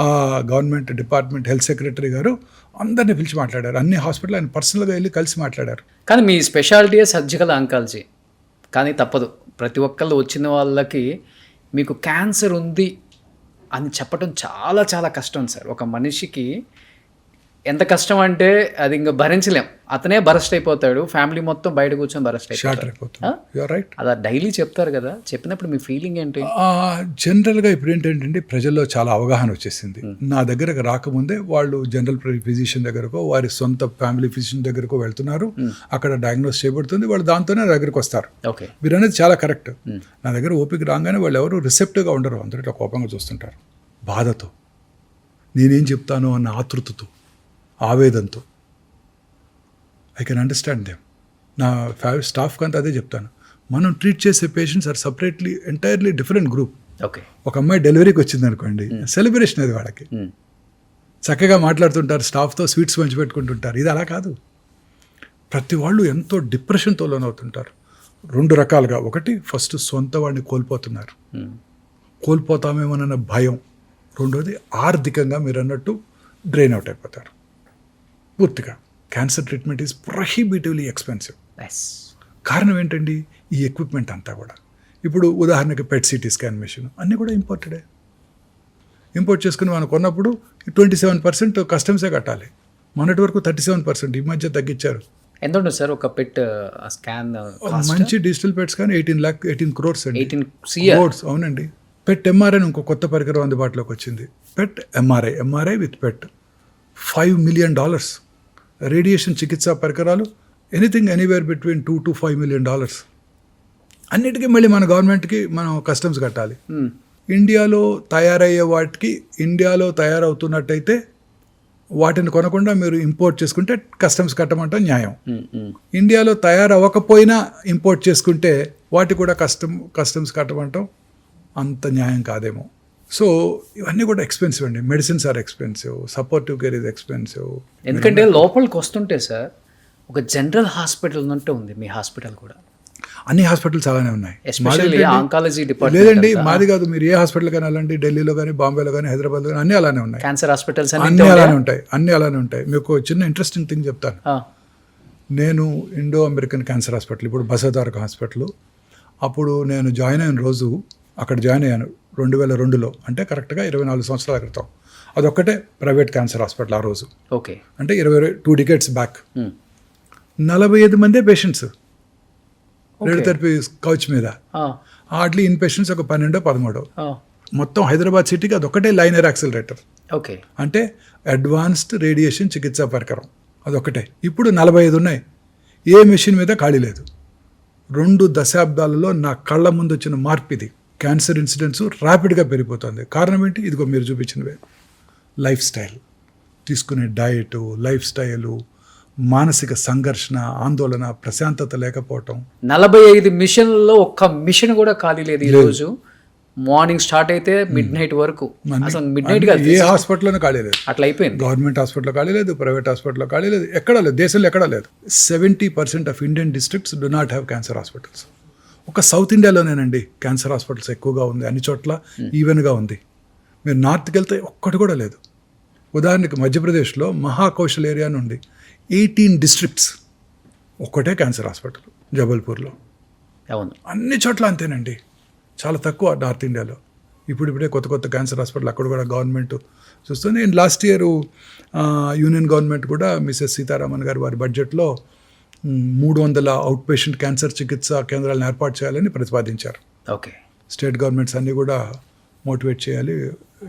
ఆ గవర్నమెంట్ డిపార్ట్మెంట్ హెల్త్ సెక్రటరీ గారు అందరినీ పిలిచి మాట్లాడారు. అన్ని హాస్పిటల్ ఆయన పర్సనల్గా వెళ్ళి కలిసి మాట్లాడారు. కానీ మీ స్పెషాలిటీ సర్జికల్ ఆంకాలజీ, కానీ తప్పదు, ప్రతి ఒక్కళ్ళు వచ్చిన వాళ్ళకి మీకు క్యాన్సర్ ఉంది అని చెప్పడం చాలా చాలా కష్టం సార్. ఒక మనిషికి ఎంత కష్టం అంటే అది ఇంకా భరించలేం. అతనే బరస్ట్ అయిపోతాడు, ఫ్యామిలీ మొత్తం బయట కూర్చొని బరస్ట్ అయిపోతాడు. రైట్. అలా డైలీ చెప్తారు కదా, చెప్పినప్పుడు మీ ఫీలింగ్ ఏంటి? జనరల్గా ఇప్పుడు ఏంటంటే ప్రజల్లో చాలా అవగాహన వచ్చేసింది. నా దగ్గరకు రాకముందే వాళ్ళు జనరల్ ఫిజిషియన్ దగ్గరకో, వారి సొంత ఫ్యామిలీ ఫిజిషియన్ దగ్గరకో వెళ్తున్నారు. అక్కడ డయాగ్నోస్ చేయబడుతుంది, వాళ్ళు దాంతోనే నా దగ్గరకు వస్తారు. ఓకే, మీరు అనేది చాలా కరెక్ట్. నా దగ్గర ఓపిక రాగానే వాళ్ళు ఎవరు రిసెప్టివ్గా ఉండరు, అందరూ ఇట్లా కోపంగా చూస్తుంటారు, బాధతో, నేనేం చెప్తాను అన్న ఆతృతతో, ఆవేదంతో. I can understand them. నా స్టాఫ్కి అంతా అదే చెప్తాను. మనం ట్రీట్ చేసే patients are separately entirely different group. Okay. ఒక అమ్మాయి డెలివరీకి వచ్చింది అనుకోండి, సెలబ్రేషన్ అది వాళ్ళకి, చక్కగా మాట్లాడుతుంటారు, స్టాఫ్తో స్వీట్స్ పంచిపెట్టుకుంటుంటారు. ఇది అలా కాదు. ప్రతి వాళ్ళు ఎంతో డిప్రెషన్తో లోనవుతుంటారు, 2 రకాలుగా. ఒకటి, ఫస్ట్ సొంత వాడిని కోల్పోతున్నారు, కోల్పోతామేమోనన్న భయం. రెండోది, ఆర్థికంగా మీరు అన్నట్టు డ్రైన్ అవుట్ అయిపోతారు పూర్తిగా. Cancer treatment is prohibitively expensive. కారణం ఏంటండి? ఈ ఎక్విప్మెంట్ అంతా కూడా. ఇప్పుడు ఉదాహరణకి పెట్ సిటీ స్కాన్ మెషిన్ అన్నీ కూడా ఇంపోర్టెడే. ఇంపోర్ట్ చేసుకుని మనం కొన్నప్పుడు 27% కస్టమ్సే కట్టాలి. మొన్నటి వరకు 37%, ఈ మధ్య తగ్గించారు. ఎంత ఉంటుంది సార్ ఒక పెట్ స్కాన్? మంచి డిజిటల్ పెట్ స్కాన్ 18 crores అండి. 18 crores. అవునండి. పెట్ ఎంఆర్ఐ ఇంకో కొత్త పరికరం అందుబాటులోకి వచ్చింది. PET MRI with PET, $5 million. Radiation చికిత్సా పరికరాలు anything anywhere between $2 to $5 million. అన్నిటికీ మళ్ళీ మన గవర్నమెంట్కి మనం కస్టమ్స్ కట్టాలి. ఇండియాలో తయారయ్యే వాటికి, ఇండియాలో తయారవుతున్నట్టయితే వాటిని కొనకుండా మీరు ఇంపోర్ట్ చేసుకుంటే కస్టమ్స్ కట్టమంటాం న్యాయం. ఇండియాలో తయారవ్వకపోయినా ఇంపోర్ట్ చేసుకుంటే వాటి కూడా కస్టమ్స్ కట్టమంటాం అంత న్యాయం కాదేమో. సో ఇవన్నీ కూడా ఎక్స్పెన్సివ్ అండి. Medicines are expensive, supportive care is expensive. ఎందుకంటే లోపలికి వస్తుంటే సార్ ఒక జనరల్ హాస్పిటల్ ఉన్నట్టు ఉంది మీ హాస్పిటల్ కూడా. అన్ని హాస్పిటల్స్ అలానే ఉన్నాయి. ఆంకాలజీ డిపార్ట్మెంట్ లేదండి, మాది కాదు. మీరు ఏ హాస్పిటల్ కానీ వెళ్ళండి, ఢిల్లీలో కానీ, బాంబేలో కానీ, హైదరాబాద్లో కానీ, అన్నీ అలానే ఉన్నాయి. క్యాన్సర్ హాస్పిటల్స్ అన్నీ అలానే ఉంటాయి, అన్నీ అలానే ఉంటాయి. మీకు చిన్న ఇంట్రెస్టింగ్ థింగ్ చెప్తాను. నేను ఇండో అమెరికన్ క్యాన్సర్ హాస్పిటల్, ఇప్పుడు బసవతారక హాస్పిటల్, అప్పుడు నేను జాయిన్ అయిన రోజు అక్కడ జాయిన్ అయ్యాను 2002లో, అంటే కరెక్ట్గా 24 సంవత్సరాల క్రితం. అదొక్కటే ప్రైవేట్ క్యాన్సర్ హాస్పిటల్ ఆ రోజు. ఓకే. అంటే 2 decades బ్యాక్. 45 మందే పేషెంట్స్ రేడియోథెరపీ కౌచ్ మీద. హార్డ్లీ ఇన్ పేషెంట్స్ ఒక 12-13. మొత్తం హైదరాబాద్ సిటీకి అదొక్కటే లైనర్ యాక్సిలరేటర్. ఓకే. అంటే అడ్వాన్స్డ్ రేడియేషన్ చికిత్సా పరికరం అదొక్కటే. ఇప్పుడు 45 ఉన్నాయి. ఏ మెషిన్ మీద ఖాళీ లేదు. 2 దశాబ్దాలలో నా కళ్ళ ముందు వచ్చిన మార్పు ఇది. క్యాన్సర్ ఇన్సిడెంట్స్ ర్యాపిడ్గా పెరిగిపోతుంది. కారణం ఏంటి? ఇదిగో మీరు చూపించినవే. లైఫ్ స్టైల్, తీసుకునే డయటు, లైఫ్ స్టైలు, మానసిక సంఘర్షణ, ఆందోళన, ప్రశాంతత లేకపోవటం. 45 మిషన్లలో ఒక్క మిషన్ కూడా ఖాళీ లేదు ఈరోజు. మార్నింగ్ స్టార్ట్ అయితే మిడ్ నైట్ వరకు. అసలు మిడ్ నైట్ ఏ హాస్పిటల్లోనే ఖాళీ లేదు. అట్లా అయిపోయింది. గవర్నమెంట్ హాస్పిటల్లో ఖాళీ లేదు, ప్రైవేట్ హాస్పిటల్లో ఖాళీ లేదు, ఎక్కడా లేదు, దేశంలో ఎక్కడా లేదు. 70% of Indian districts do not have cancer hospitals. ఒక సౌత్ ఇండియాలోనేనండి క్యాన్సర్ హాస్పిటల్స్ ఎక్కువగా ఉంది, అన్ని చోట్ల ఈవెన్గా ఉంది. మీరు నార్త్కి వెళ్తే ఒక్కటి కూడా లేదు. ఉదాహరణకి మధ్యప్రదేశ్లో మహాకౌశల్ ఏరియా నుండి 18 districts ఒక్కటే క్యాన్సర్ హాస్పిటల్ జబల్పూర్లో. అవును, అన్ని చోట్ల అంతేనండి, చాలా తక్కువ నార్త్ ఇండియాలో. ఇప్పుడిప్పుడే కొత్త క్యాన్సర్ హాస్పిటల్ అక్కడ కూడా గవర్నమెంట్ చూస్తుంది. లాస్ట్ ఇయర్ యూనియన్ గవర్నమెంట్ కూడా మిసెస్ సీతారామన్ గారు వారి బడ్జెట్లో 300 అవుట్ పేషెంట్ క్యాన్సర్ చికిత్సా కేంద్రాలను ఏర్పాటు చేయాలని ప్రతిపాదించారు. ఓకే. స్టేట్ గవర్నమెంట్స్ అన్నీ కూడా మోటివేట్ చేయాలి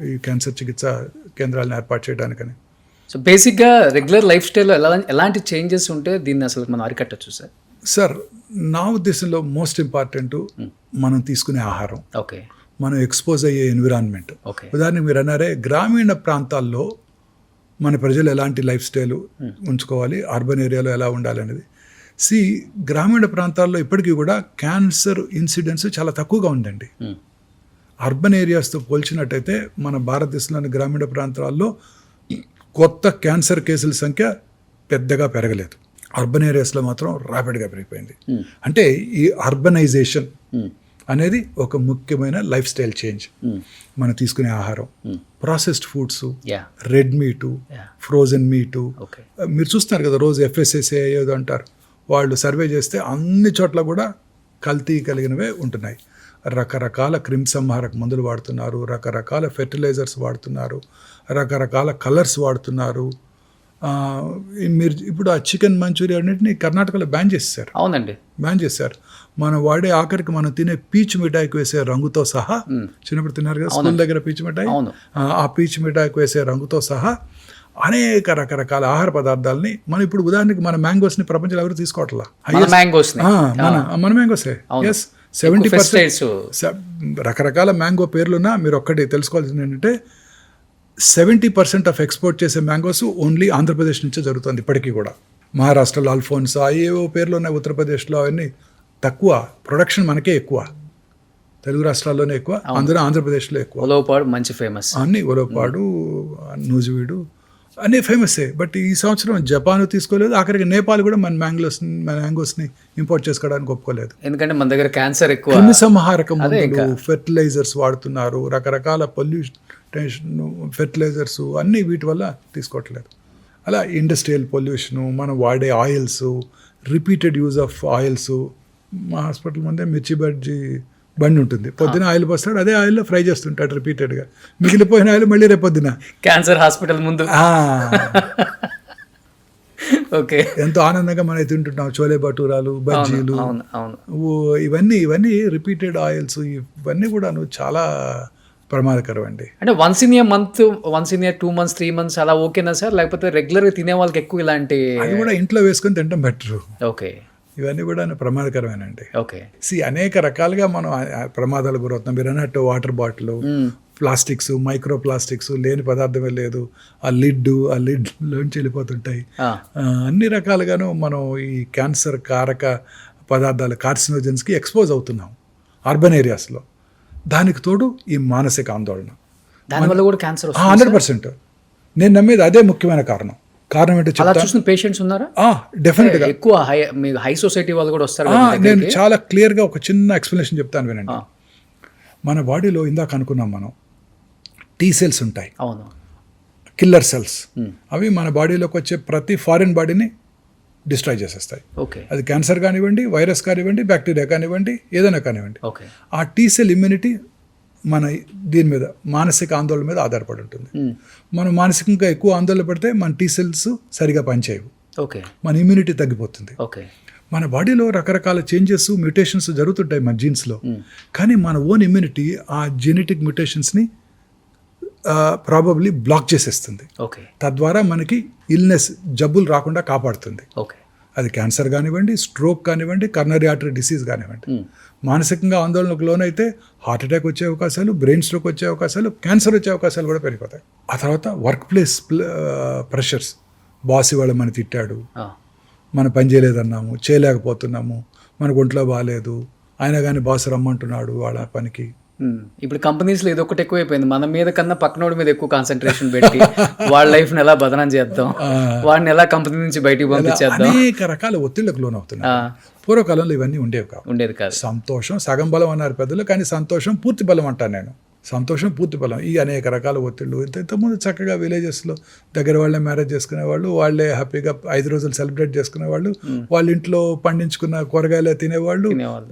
ఈ క్యాన్సర్ చికిత్సా కేంద్రాలను ఏర్పాటు చేయడానికని. సో బేసిక్గా రెగ్యులర్ లైఫ్ స్టైల్లో ఎలాంటి చేంజెస్ ఉంటే దీన్ని అసలు మనం అరికట్టచ్చు సార్? సార్ నా ఉద్దేశంలో మోస్ట్ ఇంపార్టెంట్ మనం తీసుకునే ఆహారం, ఓకే, మనం ఎక్స్పోజ్ అయ్యే ఎన్విరాన్మెంట్. ఓకే, ఉదాహరణకు మీరు అన్నారే గ్రామీణ ప్రాంతాల్లో మన ప్రజలు ఎలాంటి లైఫ్ స్టైల్ ఉంచుకోవాలి, అర్బన్ ఏరియాలో ఎలా ఉండాలి అనేది. గ్రామీణ ప్రాంతాల్లో ఇప్పటికీ కూడా క్యాన్సర్ ఇన్సిడెన్స్ చాలా తక్కువగా ఉందండి. అర్బన్ ఏరియాస్తో పోల్చినట్టయితే మన భారతదేశంలోని గ్రామీణ ప్రాంతాల్లో కొత్త క్యాన్సర్ కేసుల సంఖ్య పెద్దగా పెరగలేదు. అర్బన్ ఏరియాస్లో మాత్రం ర్యాపిడ్గా పెరిగిపోయింది. అంటే ఈ అర్బనైజేషన్ అనేది ఒక ముఖ్యమైన లైఫ్ స్టైల్ చేంజ్. మనం తీసుకునే ఆహారం, processed foods, red meat, frozen meat. మీరు చూస్తున్నారు కదా రోజు FSSAI ఏదో అంటారు, వాళ్ళు సర్వే చేస్తే అన్ని చోట్ల కూడా కల్తీ కలిగినవే ఉంటున్నాయి. రకరకాల క్రిమిసంహారక మందులు వాడుతున్నారు, రకరకాల ఫెర్టిలైజర్స్ వాడుతున్నారు, రకరకాల కలర్స్ వాడుతున్నారు. మీరు ఇప్పుడు ఆ చికెన్ మంచూరియా అన్నింటినీ కర్ణాటకలో బ్యాన్ చేశారు. అవునండి, బ్యాన్ చేశారు. మనం వాడే ఆఖరికి మనం తినే పీచు మిఠాయికి వేసే రంగుతో సహా, చిన్నప్పుడు తిన్నారు కదా స్కూల్ దగ్గర పీచు మిఠాయి, ఆ పీచు మిఠాయికి వేసే రంగుతో సహా అనేక రకరకాల ఆహార పదార్థాలని మనం ఇప్పుడు ఉదాహరణకి మన మ్యాంగోస్ని ప్రపంచంలో ఎవరు తీసుకోవట్లా. మన మ్యాంగోసే 70% రకరకాల మ్యాంగో పేర్లున్నా మీరు ఒక్కటి తెలుసుకోవాల్సింది ఏంటంటే 70% ఆఫ్ ఎక్స్పోర్ట్ చేసే మ్యాంగోస్ ఓన్లీ ఆంధ్రప్రదేశ్ నుంచే జరుగుతుంది ఇప్పటికీ కూడా. మహారాష్ట్రలో అల్ఫోన్సా ఏవో పేర్లు ఉన్నాయి, ఉత్తరప్రదేశ్లో అవన్నీ తక్కువ, ప్రొడక్షన్ మనకే ఎక్కువ, తెలుగు రాష్ట్రాల్లోనే ఎక్కువ, అందులో ఆంధ్రప్రదేశ్లో ఎక్కువ. ఉలవపాడు మంచి ఫేమస్, అన్నీ ఉలవపాడు, నూజివీడు అన్నీ ఫేమసే. బట్ ఈ సంవత్సరం జపాన్ తీసుకోలేదు, ఆఖరికి నేపాల్ కూడా మన మ్యాంగోస్ని ఇంపోర్ట్ చేసుకోవడానికి ఒప్పుకోలేదు. ఎందుకంటే మన దగ్గర క్యాన్సర్ ఎక్కువ, క్రిమిసంహారక మందులు, ఫెర్టిలైజర్స్ వాడుతున్నారు, రకరకాల పొల్యూషన్ ఫెర్టిలైజర్స్ అన్నీ వీటి వల్ల తీసుకోవట్లేదు. అలా ఇండస్ట్రియల్ పొల్యూషను, మనం వాడే oils, repeated use of oils. మా హాస్పిటల్ ముందే మిర్చి బజ్జీ బండి ఉంటుంది, పొద్దున ఆయిల్ పోస్తాడు, అదే ఆయిల్లో ఫ్రై చేస్తుంటాడు రిపీటెడ్గా, మిగిలిపోయిన ఆయిల్ మళ్ళీ రేపొద్దున క్యాన్సర్ హాస్పిటల్ ముందు. ఓకే, ఎంతో ఆనందంగా మనం తింటుంటాం చోలే భటూరాలు, బజ్జీలు, ఇవన్నీ రిపీటెడ్ ఆయిల్స్. ఇవన్నీ కూడా చాలా ప్రమాదకరం అండి. అంటే once in a month, once in a 2 months 3 months అలా ఓకేనా సార్? లేకపోతే రెగ్యులర్గా తినే వాళ్ళకి ఎక్కువ ఇలాంటి అది కూడా ఇంట్లో వేసుకొని తినడం బెటరు. ఓకే, ఇవన్నీ కూడా ప్రమాదకరమేనండి. ఓకే, అనేక రకాలుగా మనం ప్రమాదాలు గురవుతున్నాం. మీరు అన్నట్టు water bottle, plastics, micro plastics, లేని పదార్థమే లేదు, ఆ లిడ్లోంచి వెళ్ళిపోతుంటాయి. అన్ని రకాలుగాను మనం ఈ క్యాన్సర్ కారక పదార్థాలు, కార్సినోజన్స్కి ఎక్స్పోజ్ అవుతున్నాం అర్బన్ ఏరియాస్లో. దానికి తోడు ఈ మానసిక ఆందోళన, దానివల్ల కూడా క్యాన్సర్ 100%. నేను నమ్మేది అదే ముఖ్యమైన కారణం. ఏంటో చూసిన పేషెంట్స్ ఉన్నారా? డెఫినెట్గా ఎక్కువ హై సొసైటీ వాళ్ళు కూడా వస్తారు. నేను చాలా క్లియర్గా ఒక చిన్న ఎక్స్ప్లెనేషన్ చెప్తాను వినండి. మన బాడీలో ఇందాక అనుకున్నాం మనం T సెల్స్ ఉంటాయి, అవును, కిల్లర్ సెల్స్. అవి మన బాడీలోకి వచ్చే ప్రతి ఫారిన్ బాడీని డిస్ట్రాయ్ చేసేస్తాయి. అది క్యాన్సర్ కానివ్వండి, వైరస్ కానివ్వండి, బ్యాక్టీరియా కానివ్వండి, ఏదైనా కానివ్వండి. ఆ T సెల్ ఇమ్యూనిటీ మన దీని మీద, మానసిక ఆందోళన మీద ఆధారపడి ఉంటుంది. మనం మానసికంగా ఎక్కువ ఆందోళన పడితే మన T సెల్స్ సరిగా పనిచేయవు, మన ఇమ్యూనిటీ తగ్గిపోతుంది. మన బాడీలో రకరకాల చేంజెస్, మ్యూటేషన్స్ జరుగుతుంటాయి మన జీన్స్లో. కానీ మన ఓన్ ఇమ్యూనిటీ ఆ జెనెటిక్ మ్యూటేషన్స్ని ప్రాబబ్లీ బ్లాక్ చేసేస్తుంది. తద్వారా మనకి ఇల్నెస్, జబ్బులు రాకుండా కాపాడుతుంది. అది క్యాన్సర్ కానివ్వండి, స్ట్రోక్ కానివ్వండి, కర్నరీ ఆర్టరీ డిసీజ్ కానివ్వండి. మానసికంగా ఆందోళనకు లోనైతే హార్ట్ అటాక్ వచ్చే అవకాశాలు, బ్రెయిన్ స్ట్రోక్ వచ్చే అవకాశాలు, క్యాన్సర్ వచ్చే అవకాశాలు కూడా పెరిగిపోతాయి. ఆ తర్వాత వర్క్ ప్లేస్ ప్రెషర్స్, బాస్ ఇవాళ మన తిట్టాడు, మనం పని చేయలేదన్నాము, చేయలేకపోతున్నాము, మనకు ఒంట్లో బాగాలేదు, అయినా కానీ బాస్ రమ్మంటున్నాడు వాళ్ళ పనికి. ఇప్పుడు కంపెనీస్లో ఇది ఒకటి ఎక్కువైపోయింది, మన మీద కన్నా పక్కనోడి మీద ఎక్కువ కాన్సన్ట్రేషన్ పెట్టి వాళ్ళ లైఫ్ని ఎలా బదనం చేద్దాం, వాడిని ఎలా కంపెనీ నుంచి బయటికి పంపించేద్దాం, అనేక రకాల ఒత్తిళ్లకు లోనవుతున్నాయి. పూర్వకాలంలో ఇవన్నీ ఉండేది కాదు. సంతోషం సగం బలం అన్నారు పెద్దలు, కానీ సంతోషం పూర్తి బలం అంటాను నేను. సంతోషం పూర్తి బలం. ఈ అనేక రకాల ఒత్తిళ్ళు. ఇంతకుముందు చక్కగా విలేజెస్లో దగ్గర వాళ్ళే మ్యారేజ్ చేసుకునేవాళ్ళు, వాళ్ళే హ్యాపీగా 5 రోజులు సెలబ్రేట్ చేసుకునేవాళ్ళు, వాళ్ళ ఇంట్లో పండించుకున్న కూరగాయలే తినేవాళ్ళు,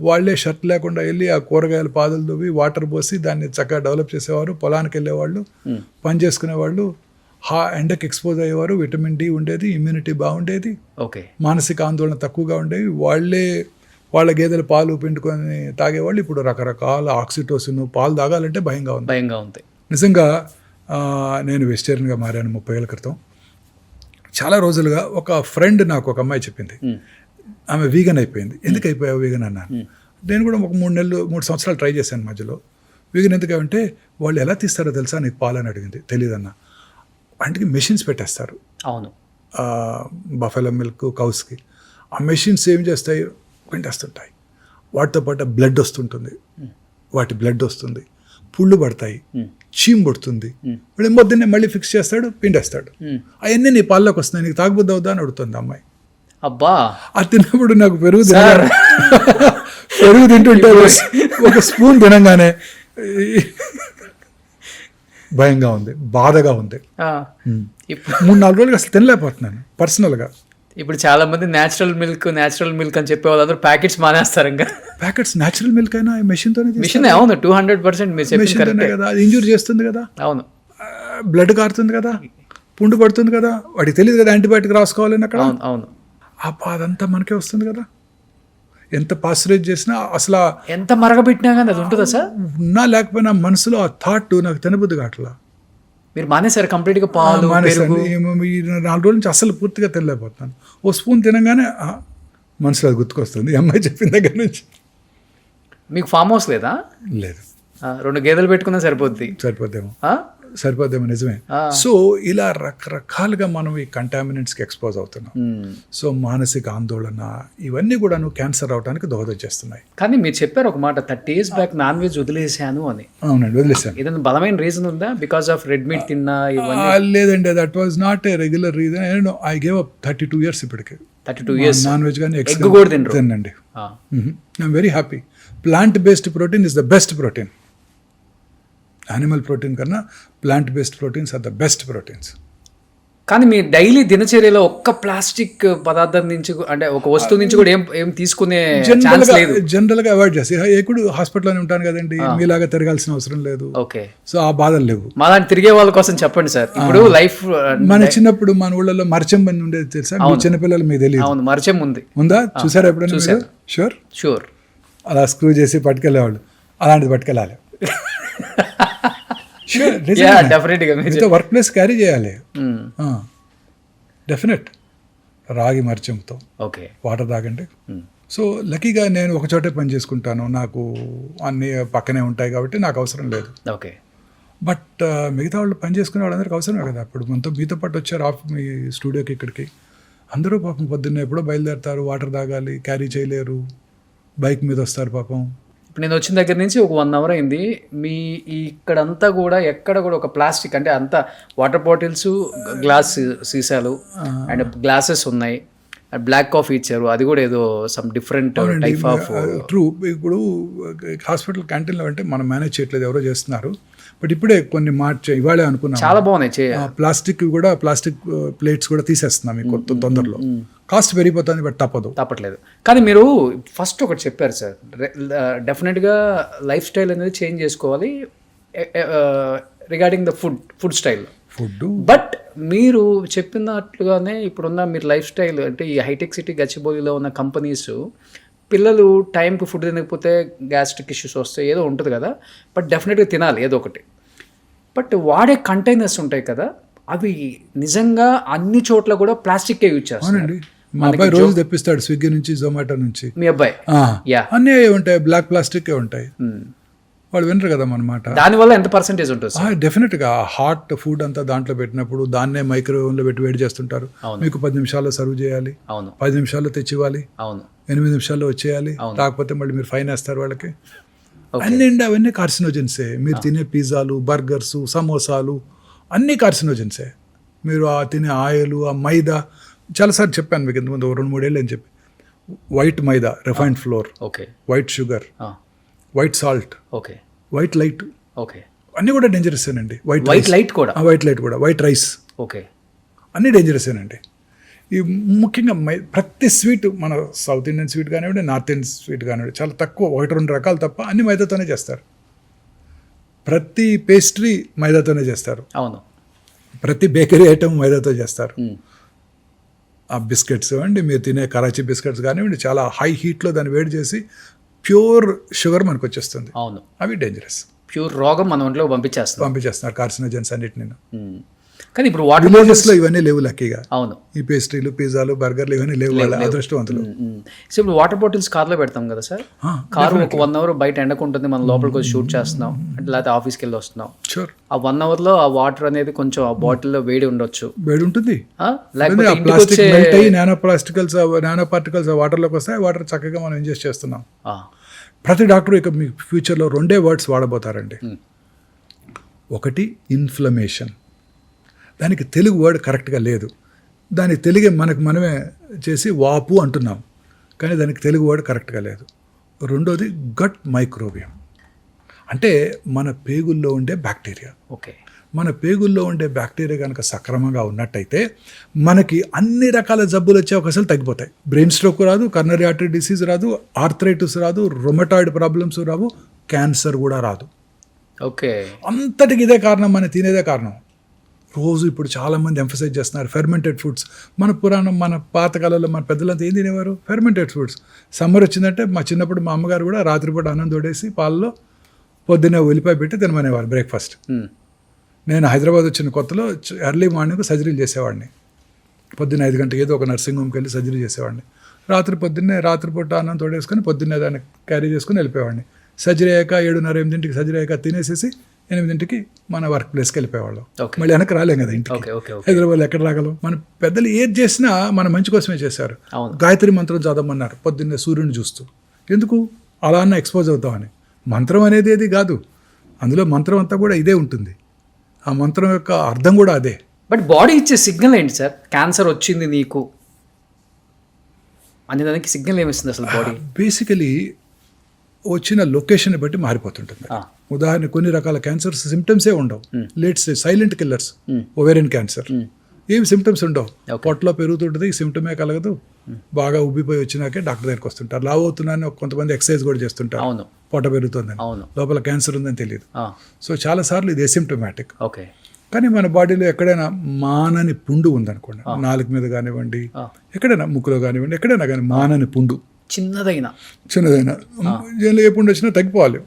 వాళ్ళే షర్ట్ లేకుండా వెళ్ళి ఆ కూరగాయల పాదులు దువ్వి వాటర్ పోసి దాన్ని చక్కగా డెవలప్ చేసేవారు, పొలానికి వెళ్ళేవాళ్ళు, పని చేసుకునేవాళ్ళు, ఎండకి ఎక్స్పోజ్ అయ్యేవారు, విటమిన్ డి ఉండేది, ఇమ్యూనిటీ బాగుండేది, మానసిక ఆందోళన తక్కువగా ఉండేవి. వాళ్ళ గేదెలు పాలు పిండుకొని తాగేవాళ్ళు. ఇప్పుడు రకరకాల ఆక్సిటోసిన్, పాలు తాగాలంటే భయంగా ఉంది. నిజంగా నేను వెజిటేరియన్గా మారాను 30 ఏళ్ళ క్రితం. చాలా రోజులుగా ఒక ఫ్రెండ్ నాకు ఒక అమ్మాయి చెప్పింది, ఆమె వీగన్ అయిపోయింది. ఎందుకు అయిపోయావు వీగన్ అన్నాను. నేను కూడా ఒక 3 సంవత్సరాలు ట్రై చేశాను మధ్యలో. వీగన్ ఎందుకంటే వాళ్ళు ఎలా తీస్తారో తెలుసా నీకు పాలని అడిగింది. తెలియదన్నా. వాటికి మెషిన్స్ పెట్టేస్తారు. అవును, బఫెలో మిల్క్ కౌస్కి. ఆ మెషిన్స్ ఏం చేస్తాయి, పిండేస్తుంటాయి. వాటితో పాటు బ్లడ్ వస్తుంటుంది, వాటి బ్లడ్ వస్తుంది, పుళ్ళు పడతాయి, చీమ్ పడుతుంది. మళ్ళీ పొద్దున్నే మళ్ళీ ఫిక్స్ చేస్తాడు, పిండేస్తాడు. అవన్నీ నీ పాల్లోకి వస్తున్నాయి, నీకు తాగుబుద్ది అవుతా అని అడుగుతుంది అమ్మాయి. అబ్బా, అది తిన్నప్పుడు నాకు పెరుగు తింటుంటే ఒక స్పూన్ తినంగానే భయంగా ఉంది, బాధగా ఉంది. 3-4 రోజులుగా అసలు తినలేకపోతున్నాను పర్సనల్గా. ఇప్పుడు చాలా మంది న్యాచురల్ మిల్క్ అని చెప్పే వాళ్ళందరూ ప్యాకెట్స్ మానేస్తారు. ఇంకా ప్యాకెట్స్ న్యాచురల్ మిల్క్ అయినా మెషిన్తోనే మిషన్. అవును, 200% మీరు చెప్పింది కదా. అది ఇంజూర్ చేస్తుంది కదా. అవును, బ్లడ్ కారుతుంది కదా, పుండు పడుతుంది కదా, వాడికి తెలియదు కదా యాంటీబయాటిక్ రాసుకోవాలని అక్కడ. అవును, ఆ బాధంతా మనకే వస్తుంది కదా. ఎంత పాస్చరైజ్ చేసినా అసలు ఎంత మరగబెట్టినా కానీ అది ఉంటుందా సార్? ఉన్నా లేకపోయినా మనసులో ఆ థాట్ నాకు తినబుద్ధి కావట్లా. మీరు మానేసారు కంప్లీట్గా పాలు, పెరుగు? ఈ 4 రోజుల నుంచి అసలు పూర్తిగా తినలేకపోతున్నాను. ఓ స్పూన్ తినగానే మనసులో అది గుర్తుకొస్తుంది ఈ అమ్మాయి చెప్పిన దగ్గర నుంచి. మీకు ఫామ్ హౌస్ లేదా? లేదు. 2 గేదెలు పెట్టుకున్నా సరిపోద్దేమో నిజమే. సో ఇలా రకరకాలుగా మనం ఈ కంటామినెంట్స్కి ఎక్స్పోజ్ అవుతున్నాం. సో మానసిక ఆందోళన ఇవన్నీ కూడా క్యాన్సర్ అవడానికి దోహదం చేస్తున్నాయి. కానీ మీరు చెప్పారు ఒక మాట, 30 years బ్యాక్ నాన్ వెజ్ వదిలేసాను అని. అవునండి, వదిలేసాను. ఏదైనా బలమైన రీజన్ ఉందా? బికాస్ ఆఫ్ రెడ్ మీట్ తిన్నా? లేదండి, that was not a regular reason. I gave up 32 years ఇప్పటికి. 32 years నాన్ వెజ్ కానీ ఎగ్ కూడా తినండి. I'm very happy. Plant based protein is the best protein. Animal protein కన్నా plant based proteins are the best proteins. కానీ మీ డైలీ దినచర్యలో ఒక్క ప్లాస్టిక్ పదార్థం నుంచి, అంటే ఒక వస్తువు నుంచి కూడా ఏం తీసుకునే ఛాన్స్ లేదు. జనరల్గా అవాయిడ్ చేసి ఎప్పుడు హాస్పిటల్లోనే ఉంటాను కదండి, మీలాగా తిరగాల్సిన అవసరం లేదు. ఓకే, సో ఆ బాధలు లేవు. మాలాంటి తిరిగే వాళ్ళ కోసం చెప్పండి సార్. ఇప్పుడు లైఫ్ మన చిన్నప్పుడు మన ఊళ్ళలో మరచెం బండి ఉండేది తెలుసా? చిన్నపిల్లలు మీకు తెలియదు. అవును, మరచెం ఉంది. ఉందా? చూసారా ఎప్పుడైనా? షూర్. అలా స్క్రూ చేసి పట్టుకెళ్ళేవాళ్ళు. అలాంటిది పట్టుకెళ్ళాలి. వర్క్ ప్లేస్ క్యారీ చేయాలి. డెఫినెట్. రాగి మర్చంతో వాటర్ తాగండి. సో లక్కీగా నేను ఒక చోటే పని చేసుకుంటాను, నాకు అన్ని పక్కనే ఉంటాయి కాబట్టి నాకు అవసరం లేదు. ఓకే. బట్ మిగతా వాళ్ళు పని చేసుకునే వాళ్ళందరికీ అవసరమే కదా. ఇప్పుడు మీతో పాటు వచ్చారు మీ స్టూడియోకి, ఇక్కడికి అందరూ పాపం పొద్దున్నే ఎప్పుడో బయలుదేరుతారు, వాటర్ తాగాలి, క్యారీ చేయలేరు, బైక్ మీద వస్తారు పాపం. ఇప్పుడు నేను వచ్చిన దగ్గర నుంచి ఒక 1 hour అయింది. మీ ఇక్కడంతా కూడా ఎక్కడ కూడా ఒక ప్లాస్టిక్, అంటే అంతా వాటర్ బాటిల్స్, గ్లాస్ సీసాలు అండ్ గ్లాసెస్ ఉన్నాయి. బ్లాక్ కాఫీ ఇచ్చారు, అది కూడా ఏదో some different type of. True. ఇప్పుడు హాస్పిటల్ క్యాంటీన్లో అంటే మనం మేనేజ్ చేయట్లేదు, ఎవరో చేస్తున్నారు. బట్ ఇప్పుడే కొన్ని ఇవాళే అనుకున్నాం, చాలా బాగున్నాయి. ప్లాస్టిక్ ప్లేట్స్ కూడా తీసేస్తున్నాం మీకు తొందరలో. కాస్ట్ పెరిగిపోతుంది, బట్ తప్పట్లేదు. కానీ మీరు ఫస్ట్ ఒకటి చెప్పారు సార్, డెఫినెట్గా లైఫ్ స్టైల్ అనేది చేంజ్ చేసుకోవాలి regarding the food style. But మీరు చెప్పినట్లుగానే ఇప్పుడున్న మీరు లైఫ్ స్టైల్, అంటే ఈ హైటెక్ సిటీ గచ్చిబౌలిలో ఉన్న కంపెనీస్, పిల్లలు టైంకి ఫుడ్ తినకపోతే గ్యాస్ట్రిక్ ఇష్యూస్ వస్తాయి, ఏదో ఉంటుంది కదా. బట్ డెఫినెట్గా తినాలి ఏదో ఒకటి. బట్ వాడే కంటైనర్స్ ఉంటాయి కదా, అవి నిజంగా అన్ని చోట్ల కూడా ప్లాస్టిక్ యూజ్ చేస్తారు. మా అబ్బాయి రోజు తెప్పిస్తాడు స్విగ్గీ నుంచి, జొమాటో నుంచి. మీ అబ్బాయి? అన్నీ ఉంటాయి, బ్లాక్ ప్లాస్టిక్ ఉంటాయి. వాళ్ళు వినరు కదా మన మాట. దానివల్ల ఎంత పర్సెంటేజ్ ఉంటుంది? డెఫినెట్గా హాట్ ఫుడ్ అంతా దాంట్లో పెట్టినప్పుడు దాన్నే మైక్రోవేవ్లో పెట్టి వేడి చేస్తుంటారు. మీకు 10 నిమిషాల్లో సర్వ్ చేయాలి, 10 నిమిషాల్లో తెచ్చివ్వాలి, 8 నిమిషాల్లో వచ్చేయాలి. కాకపోతే మళ్ళీ మీరు ఫైన్ వేస్తారు వాళ్ళకి. అవన్నీ కార్సినోజెన్సే. మీరు తినే పిజ్జాలు, బర్గర్స్, సమోసాలు అన్నీ కార్సినోజెన్సే. మీరు తినే ఆయిల్, ఆ మైదా, చాలాసార్లు చెప్పాను మీకు ఇంతకుముందు 2-3 ఏళ్ళు అని చెప్పి. White maida, refined flour, white sugar, white salt, white light, అన్నీ కూడా డేంజరసేనండి. వైట్ లైట్ కూడా, వైట్ రైస్, అన్నీ డేంజరసేనండి. ఈ ముఖ్యంగా ప్రతి స్వీట్, మన సౌత్ ఇండియన్ స్వీట్ కానివ్వండి, నార్త్ ఇండియన్ స్వీట్ కానివ్వండి, చాలా తక్కువ 1-2 రకాలు తప్ప అన్ని మైదాతోనే చేస్తారు. ప్రతి పేస్ట్రీ మైదాతోనే చేస్తారు. ప్రతి బేకరీ ఐటమ్ మైదాతో చేస్తారు. ఆ బిస్కెట్స్ అండి, మీరు తినే కరాచీ బిస్కెట్స్ కానివ్వండి, చాలా హై హీట్లో దాన్ని వేడి చేసి ప్యూర్ షుగర్ మనకు వచ్చేస్తుంది. అవి డేంజరస్. ప్యూర్ రోగం మన ఒంట్లో పంపించేస్తున్నారు కార్సినోజన్స్ అన్నిటిని. కానీ ఇప్పుడు వాటర్ విలేజెస్ లో ఇవన్నీ లేవు లక్కీగా. అవును. ఈ పేస్ట్రీలు, పిజ్జాలు, బర్గర్లు ఇవన్నీ లేవు, వాళ్ళ అదృష్టవంతులు. సో ఇప్పుడు వాటర్ బాటిల్స్ కార్లో పెడతాం కదా సార్, కారు ఒక 1 hour బయట ఎండకుంటుంది, మనం లోపలికి వచ్చి షూట్ చేస్తున్నాం అంటే లేకపోతే ఆఫీస్కి వెళ్ళి వస్తున్నాం, షూర్ ఆ 1 hour లో ఆ వాటర్ అనేది కొంచెం ఆ బాటిల్లో వేడి ఉండొచ్చు, వేడి ఉంటుంది. లేకపోతే ఇంటికి ప్లాస్టిక్ వచ్చే మెల్ట్ అయ్యి నానో పార్టికల్స్ వాటర్ లోకి వస్తాయి. వాటర్ చక్కగా మనం ఇంజెస్ట్ చేస్తున్నాం. ప్రతి డాక్టర్ ఇక మీ ఫ్యూచర్లో 2 వర్డ్స్ వాడబోతారండి. ఒకటి ఇన్ఫ్లమేషన్, దానికి తెలుగు వర్డ్ కరెక్ట్గా లేదు, దానికి తెలుగే మనమే చేసి వాపు అంటున్నాం, కానీ దానికి తెలుగు వర్డ్ కరెక్ట్గా లేదు. రెండోది గట్ మైక్రోబియం, అంటే మన పేగుల్లో ఉండే బ్యాక్టీరియా. ఓకే, మన పేగుల్లో ఉండే బ్యాక్టీరియా కనుక సక్రమంగా ఉన్నట్టయితే మనకి అన్ని రకాల జబ్బులు వచ్చే అవకాశాలు తగ్గిపోతాయి. బ్రెయిన్ స్ట్రోక్ రాదు, కర్నరీ ఆర్టరీ డిసీజ్ రాదు, ఆర్థరైటిస్ రాదు, రొమటాయిడ్ ప్రాబ్లమ్స్ రావు, క్యాన్సర్ కూడా రాదు. ఓకే, అంతటికి ఇదే కారణం, మన తినేదే కారణం. రోజు ఇప్పుడు చాలామంది ఎంఫసైజ్ చేస్తున్నారు ఫెర్మెంటెడ్ ఫుడ్స్. మన పురాణం, మన పాతకాలంలో మన పెద్దలంతా ఏం తినేవారు? Fermented foods. సమ్మర్ వచ్చిందంటే మా చిన్నప్పుడు మా అమ్మగారు కూడా రాత్రిపూట అన్నం తోడేసి పాలలో పొద్దున్నే ఉల్లిపాయ పెట్టి తినమనేవారు బ్రేక్ఫాస్ట్. నేను హైదరాబాద్ వచ్చిన కొత్తలో ఎర్లీ మార్నింగ్ సర్జరీలు చేసేవాడిని. పొద్దున్న 5 గంటలకు ఏదో ఒక నర్సింగ్ హోమ్కి వెళ్ళి సర్జరీ చేసేవాడిని. రాత్రిపూట అన్నం తోడేసుకొని పొద్దున్నే దాన్ని క్యారీ చేసుకుని వెళ్ళిపోయేవాడిని. సర్జరీ అయ్యాక 7:30, 8ంటికి సర్జరీ అయ్యాక తినేసేసి 8ంటికి మన వర్క్ ప్లేస్కి వెళ్ళిపోయేవాళ్ళం. మళ్ళీ వెనక్కి రాలేం కదా ఇంటికి. హైదరాబాద్లో ఎక్కడ రాగలం? మన పెద్దలు ఏది చేసినా మన మంచి కోసమే చేశారు. గాయత్రి మంత్రం చదవమన్నారు పొద్దున్నే సూర్యుని చూస్తూ. ఎందుకు? అలా అన్న ఎక్స్పోజ్ అవుతామని. మంత్రం అనేది ఏది కాదు, అందులో మంత్రం అంతా కూడా ఇదే ఉంటుంది. ఆ మంత్రం యొక్క అర్థం కూడా అదే. బట్ బాడీ ఇచ్చే సిగ్నల్ ఏంటి సార్? క్యాన్సర్ వచ్చింది నీకు అనే దానికి సిగ్నల్ ఏమిస్తుంది అసలు బాడీ? బేసికలీ వచ్చిన లొకేషన్ బట్టి మారిపోతుంటుంది. ఉదాహరణ, కొన్ని రకాల క్యాన్సర్స్ సిమ్టమ్సే ఉండవు. Let's silent killers, ovarian cancer ఏమి సిమ్టమ్స్ ఉండవు. పొట్టలో పెరుగుతుంటుంది, ఈ సిమ్టమే కలగదు. బాగా ఉబ్బిపోయి వచ్చినాకే డాక్టర్ దగ్గరికి వస్తుంటారు. లావు అవుతున్నాను, కొంతమంది ఎక్సర్సైజ్ కూడా చేస్తుంటారు, పొట్ట పెరుగుతుందని, లోపల క్యాన్సర్ ఉందని తెలియదు. సో చాలాసార్లు ఇది ఎసిమ్టమాటిక్. ఓకే, కానీ మన బాడీలో ఎక్కడైనా మానని పుండు ఉందనుకోండి, నాలుగు మీద కానివ్వండి, ఎక్కడైనా ముక్కులో కానివ్వండి, ఎక్కడైనా కానీ మానని పుండు చిన్నదైనా ఏ పుండు వచ్చినా తగ్గిపోవాలి.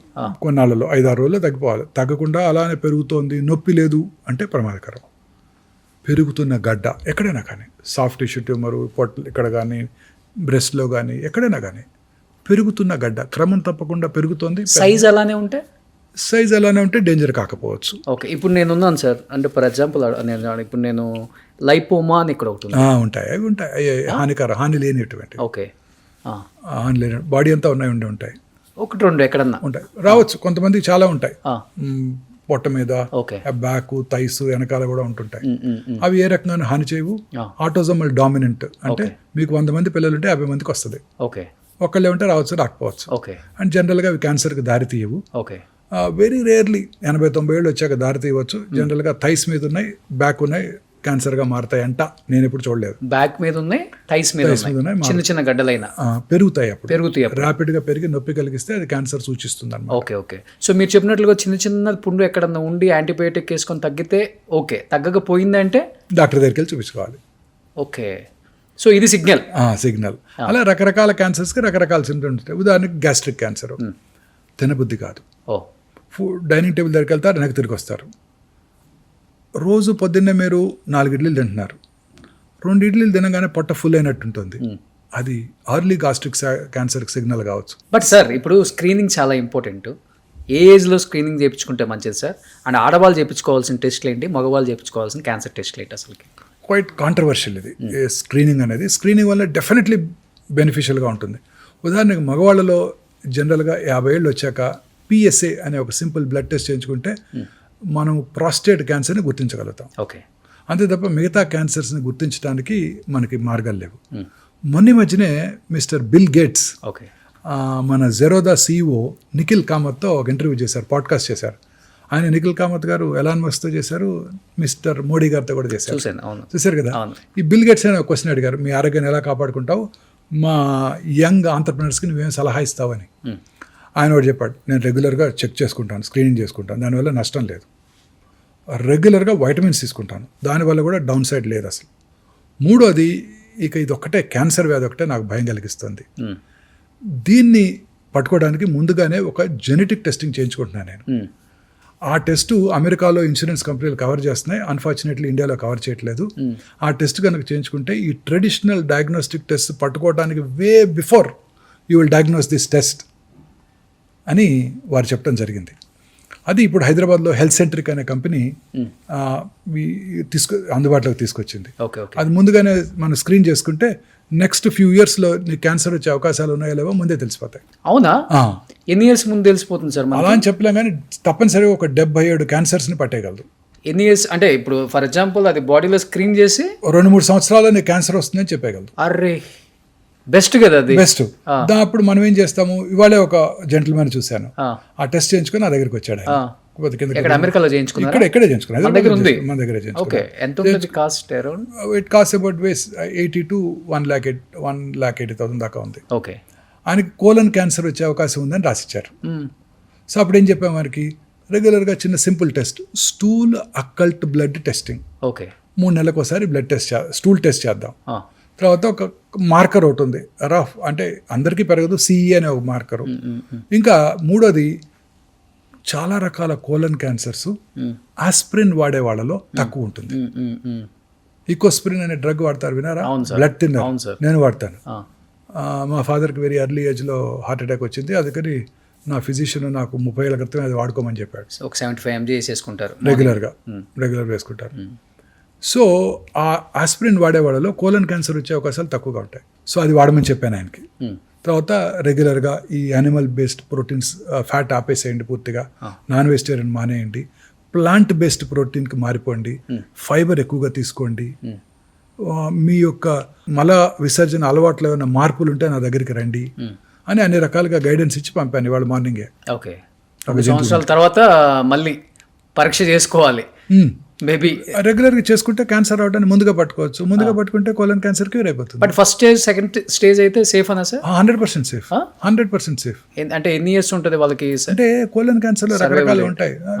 కొన్నాళ్ళలో 5-6 రోజుల్లో తగ్గిపోవాలి. తగ్గకుండా అలానే పెరుగుతోంది, నొప్పి లేదు అంటే ప్రమాదకరం. పెరుగుతున్న గడ్డ ఎక్కడైనా కానీ, సాఫ్ట్ టిష్యూ ట్యూమరు, పొట్ట ఇక్కడ కానీ, బ్రెస్ట్లో కానీ, ఎక్కడైనా కానీ పెరుగుతున్న గడ్డ క్రమం తప్పకుండా పెరుగుతోంది. సైజ్ అలానే ఉంటే డేంజర్ కాకపోవచ్చు. ఓకే, ఇప్పుడు నేను ఉన్నాను సార్, అంటే ఫర్ ఎగ్జాంపుల్ ఇప్పుడు నేను లైపోమా అని ఇక్కడ ఒకటి ఉంటాయి, అవి ఉంటాయి హాని లేనిటువంటి. ఓకే, హాని లేని బాడీ అంతా ఉంటాయి. 1-2 ఎక్కడన్నా ఉంటాయి, రావచ్చు. కొంతమందికి చాలా ఉంటాయి, పొట్ట మీద, బ్యాక్, థైస్ వెనకాల కూడా ఉంటుంటాయి. అవి ఏ రకంగా హాని చేయవు. ఆటోజోమల్ డామినెంట్ అంటే మీకు 100 మంది పిల్లలు ఉంటే 50 మందికి వస్తుంది. ఒకళ్ళే ఉంటే రావచ్చు, రాకపోవచ్చు. అండ్ జనరల్గా అవి క్యాన్సర్కి దారి తీయవు. వెరీ రేర్లీ 80-90 ఏళ్ళు వచ్చాక దారి తీయవచ్చు. జనరల్గా థైస్ మీద ఉన్నాయి, బ్యాక్ ఉన్నాయి, క్యాన్సర్గా మారుతాయి అంట. నేను ఎప్పుడు చూడలేదు. బ్యాక్ మీద ఉన్నాయి, థైస్ మీద ఉన్నాయి, చిన్న చిన్న గడ్డలైనా పెరుగుతాయి. ర్యాపిడ్గా పెరిగి నొప్పి కలిగిస్తే అది క్యాన్సర్ సూచిస్తుంది అన్నమాట. ఓకే. సో మీరు చెప్పినట్లుగా చిన్న చిన్న పుండు ఎక్కడన్నా ఉండి యాంటీబయాటిక్ వేసుకొని తగ్గితే ఓకే, తగ్గకపోయిందంటే డాక్టర్ దగ్గరికి వెళ్ళి చూపించుకోవాలి. ఓకే, సో ఇది సిగ్నల్. అలా రకరకాల క్యాన్సర్స్కి రకరకాల సింప్టమ్స్ ఉంటాయి. ఉదాహరణకి గ్యాస్ట్రిక్ క్యాన్సర్, తినబుద్ధి కాదు, డైనింగ్ టేబుల్ దగ్గరికి వెళ్తారు, వెనక్కి తిరిగి వస్తారు. రోజు పొద్దున్నే మీరు 4 ఇడ్లీలు తింటున్నారు, 2 ఇడ్లీలు తినగానే పొట్ట ఫుల్ అయినట్టు ఉంటుంది. అది అర్లీ గాస్ట్రిక్ క్యాన్సర్కి సిగ్నల్ కావచ్చు. బట్ సార్, ఇప్పుడు స్క్రీనింగ్ చాలా ఇంపార్టెంట్. ఏ ఏజ్లో స్క్రీనింగ్ చేయించుకుంటే మంచిది సార్? అండ్ ఆడవాళ్ళు చేయించుకోవాల్సిన టెస్ట్లు ఏంటి, మగవాళ్ళు చేయించుకోవాల్సిన క్యాన్సర్ టెస్ట్లు ఏంటి? అసలుకి క్వైట్ కాంట్రవర్షియల్ ఇది స్క్రీనింగ్ అనేది. స్క్రీనింగ్ వల్ల డెఫినెట్లీ బెనిఫిషియల్గా ఉంటుంది. ఉదాహరణకు మగవాళ్ళలో జనరల్గా 50 ఏళ్ళు వచ్చాక PSA అనే ఒక సింపుల్ బ్లడ్ టెస్ట్ చేయించుకుంటే మనం ప్రాస్టేట్ క్యాన్సర్ని గుర్తించగలుగుతాం. అంతే తప్ప మిగతా క్యాన్సర్స్ని గుర్తించడానికి మనకి మార్గాలు లేవు. మొన్న మధ్యనే మిస్టర్ బిల్ గేట్స్ మన జెరోదా CEO నిఖిల్ కామత్తో ఒక ఇంటర్వ్యూ చేశారు, పాడ్కాస్ట్ చేశారు. ఆయన నిఖిల్ కామత్ గారు ఎలాన్ మస్క్తో చేశారు, మిస్టర్ మోడీ గారితో కూడా చేశారు. చూశారు కదా. ఈ బిల్ గేట్స్ అని ఒక క్వశ్చన్ అడిగారు, మీ ఆరోగ్యాన్ని ఎలా కాపాడుకుంటావు, మా యంగ్ ఆంటర్ప్రినర్స్కి నువ్వేం సలహా ఇస్తావని. ఆయన కూడా చెప్పాడు, నేను రెగ్యులర్గా చెక్ చేసుకుంటాను, స్క్రీనింగ్ చేసుకుంటాను, దానివల్ల నష్టం లేదు. రెగ్యులర్గా వైటమిన్స్ తీసుకుంటాను, దానివల్ల కూడా డౌన్ సైడ్ లేదు అసలు. మూడోది, ఇక ఇది ఒక్కటే క్యాన్సర్ వ్యాధి ఒకటే నాకు భయం కలిగిస్తుంది. దీన్ని పట్టుకోవడానికి ముందుగానే ఒక జెనెటిక్ టెస్టింగ్ చేయించుకుంటున్నాను నేను. ఆ టెస్ట్ అమెరికాలో ఇన్సూరెన్స్ కంపెనీలు కవర్ చేస్తున్నాయి, అన్ఫార్చునేట్లీ ఇండియాలో కవర్ చేయట్లేదు. ఆ టెస్ట్ కనుక చేయించుకుంటే ఈ ట్రెడిషనల్ డయాగ్నోస్టిక్ టెస్ట్ పట్టుకోవడానికి way before you will diagnose this test అని వారు చెప్పడం జరిగింది. అది ఇప్పుడు హైదరాబాద్లో హెల్త్ సెంట్రిక్ అనే కంపెనీ అందుబాటులోకి తీసుకొచ్చింది. అది ముందుగానే మనం స్క్రీన్ చేసుకుంటే నెక్స్ట్ ఫ్యూ ఇయర్స్లో నీకు క్యాన్సర్ వచ్చే అవకాశాలు ఉన్నాయో లేవో ముందే తెలిసిపోతాయి. అవునా? ఎన్ని ఇయర్స్ ముందు తెలిసిపోతుంది సార్? అలా అని చెప్పలేం, కానీ తప్పనిసరిగా ఒక 77 క్యాన్సర్స్ని పట్టేయగలదు. ఎన్ని ఇయర్స్ అంటే ఇప్పుడు ఫర్ ఎగ్జాంపుల్ అది బాడీలో స్క్రీన్ చేసి 2-3 సంవత్సరాల్లో నీకు క్యాన్సర్ వస్తుందని చెప్పగలదు. అరే బెస్ట్ కదా అది. బెస్ట్. అప్పుడు మనం ఏం చేస్తాము, ఇవాళే ఒక జెంటిల్మెన్ చూశాను, ఆ టెస్ట్ చేయించుకొని నా దగ్గరికి వచ్చాడు. అమెరికాలో చేయించుకున్నారు, ఇక్కడే చేయించుకున్నాను, మన దగ్గర ఇట్ కాస్ట్ అబౌట్ 80 to 1,80,000 దాకా ఉంది. ఆయనకి కోలన్ క్యాన్సర్ వచ్చే అవకాశం ఉందని రాసిచ్చారు. సో అప్పుడు ఏం చెప్పాము, మనకి రెగ్యులర్గా చిన్న simple test, stool occult blood testing. 3 నెలలకు ఒకసారి బ్లడ్ టెస్ట్, స్టూల్ టెస్ట్ చేద్దాం. తర్వాత ఒక మార్కర్ ఒకటి ఉంది, రఫ్ అంటే అందరికీ పెరగదు, సిఈ అనే ఒక మార్కరు. ఇంకా మూడోది, చాలా రకాల కోలన్ క్యాన్సర్స్ ఆస్ప్రిన్ వాడే వాళ్ళలో తక్కువ ఉంటుంది. ఈకోస్ప్రిన్ అనే డ్రగ్ వాడతారు, వినారా? Blood thinner. నేను వాడతాను. మా ఫాదర్కి వెరీ ఎర్లీ ఏజ్లో హార్ట్ అటాక్ వచ్చింది, అందుకని నా ఫిజిషియన్ నాకు 30 ఏళ్ళ క్రితం అది వాడుకోమని చెప్పాడు. 75 mg వేసుకుంటారు రెగ్యులర్గా వేసుకుంటారు. సో ఆ ఆస్పిరిన్ వాడే వాళ్ళలో కోలన్ క్యాన్సర్ వచ్చే అవకాశాలు తక్కువగా ఉంటాయి. సో అది వాడమని చెప్పాను ఆయనకి. తర్వాత రెగ్యులర్గా ఈ యానిమల్ బేస్డ్ ప్రోటీన్స్, ఫ్యాట్ ఆపేసేయండి పూర్తిగా, నాన్ వెజిటేరియన్ మానేయండి, ప్లాంట్ బేస్డ్ ప్రోటీన్కి మారిపోండి, ఫైబర్ ఎక్కువగా తీసుకోండి, మీ యొక్క మల విసర్జన అలవాట్లో ఏమైనా మార్పులు ఉంటే నా దగ్గరికి రండి అని అన్ని రకాలుగా గైడెన్స్ ఇచ్చి పంపాను ఇవాళ మార్నింగే. ఓకే, 2 సంవత్సరాల తర్వాత మళ్ళీ పరీక్ష చేసుకోవాలి. మేబీ రెగ్యులర్గా చేసుకుంటే క్యాన్సర్ రావడానికి ముందుగా పట్టుకోవచ్చు. ముందుగా పట్టుకుంటే కోలన్ క్యాన్సర్ క్యూర్ అయిపోతుంది. But first stage, second stage అయితే సేఫ్ అన్నా సార్? 100% సేఫ్. 100% సేఫ్. అంటే ఎన్ని ఇయర్స్ ఉంటుంది వాళ్ళకి? అంటే కోలన్ క్యాన్సర్ లో రకరకాలు ఉంటాయి.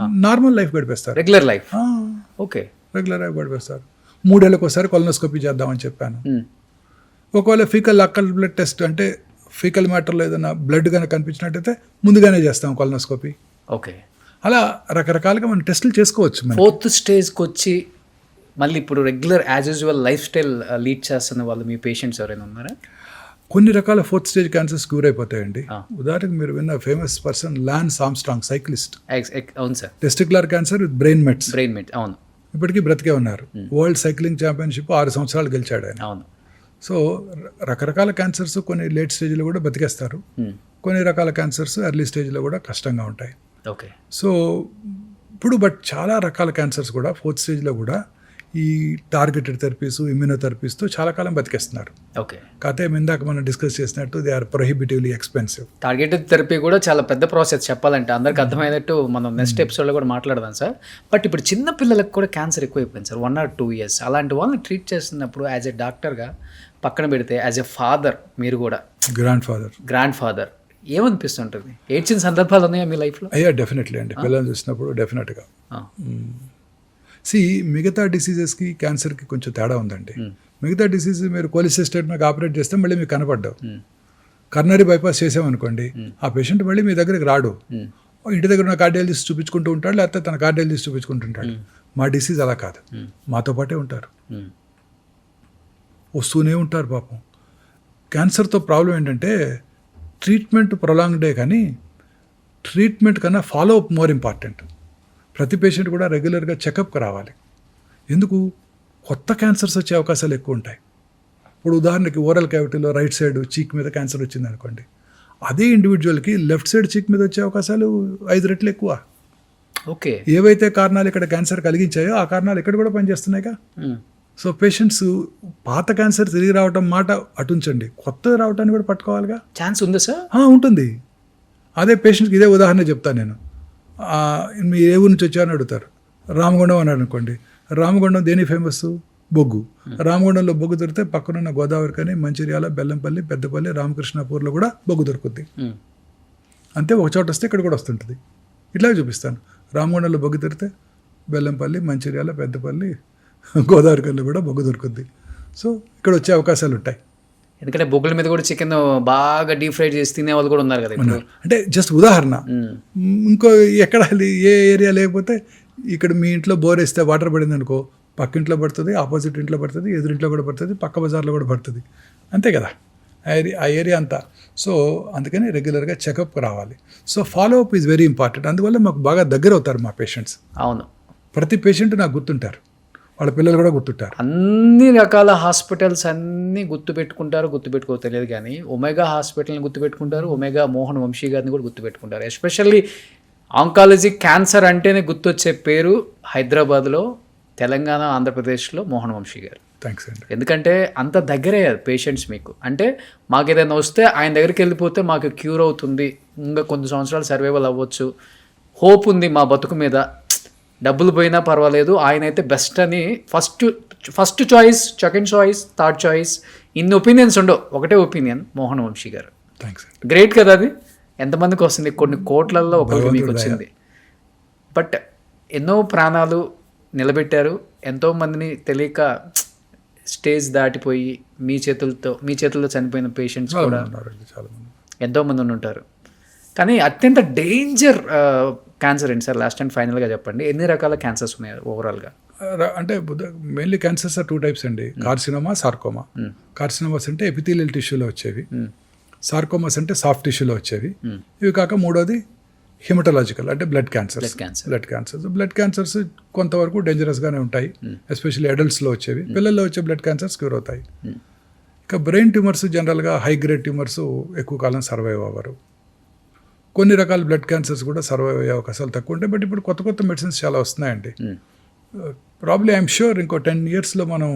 నార్మల్ లైఫ్ గడిపేస్తారు, regular life. Okay, regular life గడిపేస్తారు. 3 ఏళ్ళకి ఒకసారి కొలనోస్కోపీ చేద్దామని చెప్పాను. ఒకవేళ ఫీకల్ అక్కల్ బ్లడ్ టెస్ట్, అంటే ఫీకల్ మ్యాటర్లో ఏదైనా బ్లడ్ కనుక కనిపించినట్టయితే ముందుగానే చేస్తాం కొలనోస్కోపీ. ఓకే, అలా రకరకాలుగా మనం టెస్టులు చేసుకోవచ్చు. 4th స్టేజ్కి వచ్చి మళ్ళీ ఇప్పుడు regular as usual life style lead చేస్తున్న వాళ్ళు మీ పేషెంట్స్ ఎవరైనా ఉన్నారా? కొన్ని రకాల 4th స్టేజ్ క్యాన్సర్స్ క్యూర్ అయిపోతాయండి. ఉదాహరణకు మీరు విన్న famous person Lance Armstrong, cyclist. అవును sir. Testicular cancer with brain mets. అవును. ఇప్పటికీ బ్రతికే ఉన్నారు. వరల్డ్ సైక్లింగ్ ఛాంపియన్షిప్ 6 సంవత్సరాలు గెలిచాడు ఆయన. అవును. సో రకరకాల క్యాన్సర్స్ కొన్ని లేట్ స్టేజ్లో కూడా బతికేస్తారు, కొన్ని రకాల క్యాన్సర్స్ ఎర్లీ స్టేజ్లో కూడా కష్టంగా ఉంటాయి. ఓకే. సో ఇప్పుడు బట్ చాలా రకాల క్యాన్సర్స్ కూడా 4th స్టేజ్లో కూడా ఈ టార్గెటెడ్ థెరపీస్, ఇమ్యూనోథెరపీస్తో చాలా కాలం బతికేస్తున్నారు. ఓకే. కాకపోతే ఇందాక మనం డిస్కస్ చేసినట్టు they are prohibitively expensive. Targeted therapy కూడా చాలా పెద్ద ప్రాసెస్ చెప్పాలంటే, అందరికి అర్థమయ్యేటట్టు మనం నెక్స్ట్ ఎపిసోడ్లో కూడా మాట్లాడదాం సార్. బట్ ఇప్పుడు చిన్న పిల్లలకు కూడా క్యాన్సర్ ఎక్కువైపోయింది సార్, 1 or 2 years. అలాంటి వాళ్ళని ట్రీట్ చేస్తున్నప్పుడు యాజ్ ఎ డాక్టర్గా పక్కన పెడితే, యాజ్ ఎ ఫాదర్ మీరు కూడా, గ్రాండ్ ఫాదర్, ఏమనిపిస్తుంటుంది? ఏడ్చిన సందర్భాలు ఉన్నాయా మీ లైఫ్లో? అయ్యా, డెఫినెట్లీ అండి. పిల్లలు చూసినప్పుడు డెఫినెట్గా. మిగతా డిసీజెస్కి క్యాన్సర్కి కొంచెం తేడా ఉందండి. మిగతా డిసీజ్ మీరు కోలిసిస్టేట్ మీకు ఆపరేట్ చేస్తే మళ్ళీ మీకు కనపడ్డావు. కర్నరీ బైపాస్ చేసామనుకోండి, ఆ పేషెంట్ మళ్ళీ మీ దగ్గరికి రాడు. ఇంటి దగ్గర ఉన్న కార్డియాలజిస్ట్ చూపించుకుంటూ ఉంటాడు, లేకపోతే తన కార్డియాలజిస్ట్ చూపించుకుంటుంటాడు. మా డిసీజ్ అలా కాదు, మాతో పాటే ఉంటారు, వస్తూనే ఉంటారు. పాపం క్యాన్సర్తో ప్రాబ్లం ఏంటంటే ట్రీట్మెంట్ ప్రొలాంగ్డే, కానీ ట్రీట్మెంట్ కన్నా ఫాలో అప్ మోర్ ఇంపార్టెంట్. ప్రతి పేషెంట్ కూడా రెగ్యులర్గా చెకప్కి రావాలి. ఎందుకు? కొత్త క్యాన్సర్స్ వచ్చే అవకాశాలు ఎక్కువ ఉంటాయి. ఇప్పుడు ఉదాహరణకి ఓరల్ క్యావిటీలో రైట్ సైడ్ చీక్ మీద క్యాన్సర్ వచ్చింది అనుకోండి, అదే ఇండివిజువల్కి లెఫ్ట్ సైడ్ చీక్ మీద వచ్చే అవకాశాలు 5 రెట్లు ఎక్కువ. ఓకే. ఏవైతే కారణాలు ఇక్కడ క్యాన్సర్ కలిగించాయో ఆ కారణాలు ఇక్కడ కూడా పనిచేస్తున్నాయిగా. సో పేషెంట్స్ పాత క్యాన్సర్ తిరిగి రావటం మాట అటుంచండి, కొత్తది రావటాన్ని కూడా పట్టుకోవాలిగా. ఛాన్స్ ఉందా సార్? ఉంటుంది. అదే పేషెంట్కి ఇదే ఉదాహరణ చెప్తాను నేను. మీరు ఏ ఊరి నుంచి వచ్చారని అడుగుతారు. రామగుండం అన్నాడు అనుకోండి, రామగుండం దేని ఫేమస్? బొగ్గు. రామగుండంలో బొగ్గు దొరికితే పక్కనున్న గోదావరి కానీ, మంచిర్యాల, బెల్లంపల్లి, పెద్దపల్లి, రామకృష్ణాపూర్లో కూడా బొగ్గు దొరుకుద్ది. అంతే, ఒక చోట వస్తే ఇక్కడ కూడా వస్తుంటుంది. ఇట్లా చూపిస్తాను. రామగుండంలో బొగ్గు దొరికితే బెల్లంపల్లి, మంచిర్యాల, పెద్దపల్లి, గోదావరి కల్లో కూడా బొగ్గు దొరుకుద్ది. సో ఇక్కడ వచ్చే అవకాశాలు ఉంటాయి. ఎందుకంటే బొగ్గుల మీద కూడా చికెన్ బాగా డీప్ ఫ్రై చేసి తినే వాళ్ళు కూడా ఉన్నారు కదా ఇప్పుడు. అంటే జస్ట్ ఉదాహరణ. ఇంకో ఎక్కడ ఏ ఏరియా లేకపోతే ఇక్కడ మీ ఇంట్లో బోర్ వేస్తే వాటర్ పడింది అనుకో, పక్కింట్లో పడుతుంది, ఆపోజిట్ ఇంట్లో పడుతుంది, ఎదురింట్లో కూడా పడుతుంది, పక్క బజార్లో కూడా పడుతుంది, అంతే కదా ఆ ఏరియా అంతా. సో అందుకని రెగ్యులర్గా చెకప్ రావాలి. So follow up is very important. అందువల్ల మాకు బాగా దగ్గర అవుతారు మా పేషెంట్స్. అవును, ప్రతి పేషెంట్ నాకు గుర్తుంటారు, వాళ్ళ పిల్లలు కూడా గుర్తుంటారు. అన్ని రకాల హాస్పిటల్స్ అన్నీ గుర్తుపెట్టుకో తెలియదు కానీ ఒమేగా హాస్పిటల్ని గుర్తుపెట్టుకుంటారు, ఒమేగా మోహన్ వంశీ గారిని కూడా గుర్తుపెట్టుకుంటారు. ఎస్పెషల్లీ ఆంకాలజీ క్యాన్సర్ అంటేనే గుర్తొచ్చే పేరు హైదరాబాద్లో, తెలంగాణ, ఆంధ్రప్రదేశ్లో మోహన్ వంశీ గారు. థ్యాంక్స్ అండి. ఎందుకంటే అంత దగ్గరే పేషెంట్స్ మీకు. అంటే మాకు ఏదైనా వస్తే ఆయన దగ్గరికి వెళ్ళిపోతే మాకు క్యూర్ అవుతుంది, ఇంకా కొన్ని సంవత్సరాలు సర్వైవల్ అవ్వచ్చు, హోప్ ఉంది మా బతుకు మీద, డబ్బులు పోయినా పర్వాలేదు, ఆయన అయితే బెస్ట్ అని first choice, second choice, third choice, ఇన్ని ఒపీనియన్స్ ఉండవు, ఒకటే ఒపీనియన్ మోహన్ వంశీ గారు. థ్యాంక్స్ అండి. గ్రేట్ కదా అది. ఎంతమందికి వస్తుంది? కొన్ని కోట్లల్లో ఒకరికి మీకు వచ్చింది. బట్ ఎన్నో ప్రాణాలు నిలబెట్టారు, ఎంతోమందిని తెలియక స్టేజ్ దాటిపోయి మీ చేతుల్లో చనిపోయిన పేషెంట్స్ కూడా ఎంతోమంది ఉంటారు. కానీ అత్యంత డేంజర్ క్యాన్సర్ ఏంటి సార్? లాస్ట్ అండ్ ఫైనల్గా చెప్పండి, ఎన్ని రకాల క్యాన్సర్స్ ఉన్నాయి ఓవరాల్గా? అంటే మెయిన్లీ క్యాన్సర్స్ ఆర్ 2 types అండి, కార్సినోమా, సార్కోమా. కార్సినోమాస్ అంటే ఎపిథీలియల్ టిష్యూలో వచ్చేవి, సార్కోమాస్ అంటే సాఫ్ట్ టిష్యూలో వచ్చేవి. ఇవి కాక మూడోది హిమటలాజికల్ అంటే బ్లడ్ క్యాన్సర్స్. బ్లడ్ క్యాన్సర్స్ కొంతవరకు డేంజరస్గానే ఉంటాయి, ఎస్పెషల్లీ అడల్ట్స్లో వచ్చేవి. పిల్లల్లో వచ్చే బ్లడ్ క్యాన్సర్స్ క్యూర్ అవుతాయి. ఇక బ్రెయిన్ ట్యూమర్స్ జనరల్గా హై గ్రేడ్ ట్యూమర్స్ ఎక్కువ కాలం సర్వైవ్ అవ్వరు. కొన్ని రకాల బ్లడ్ క్యాన్సర్స్ కూడా సర్వైవ్ అయ్యే అవకాశాలు తక్కువ ఉంటాయి. బట్ ఇప్పుడు కొత్త మెడిసిన్స్ చాలా వస్తున్నాయండి. ప్రాబ్లీ ఐఎమ్ షూర్ ఇంకో 10 yearsలో మనం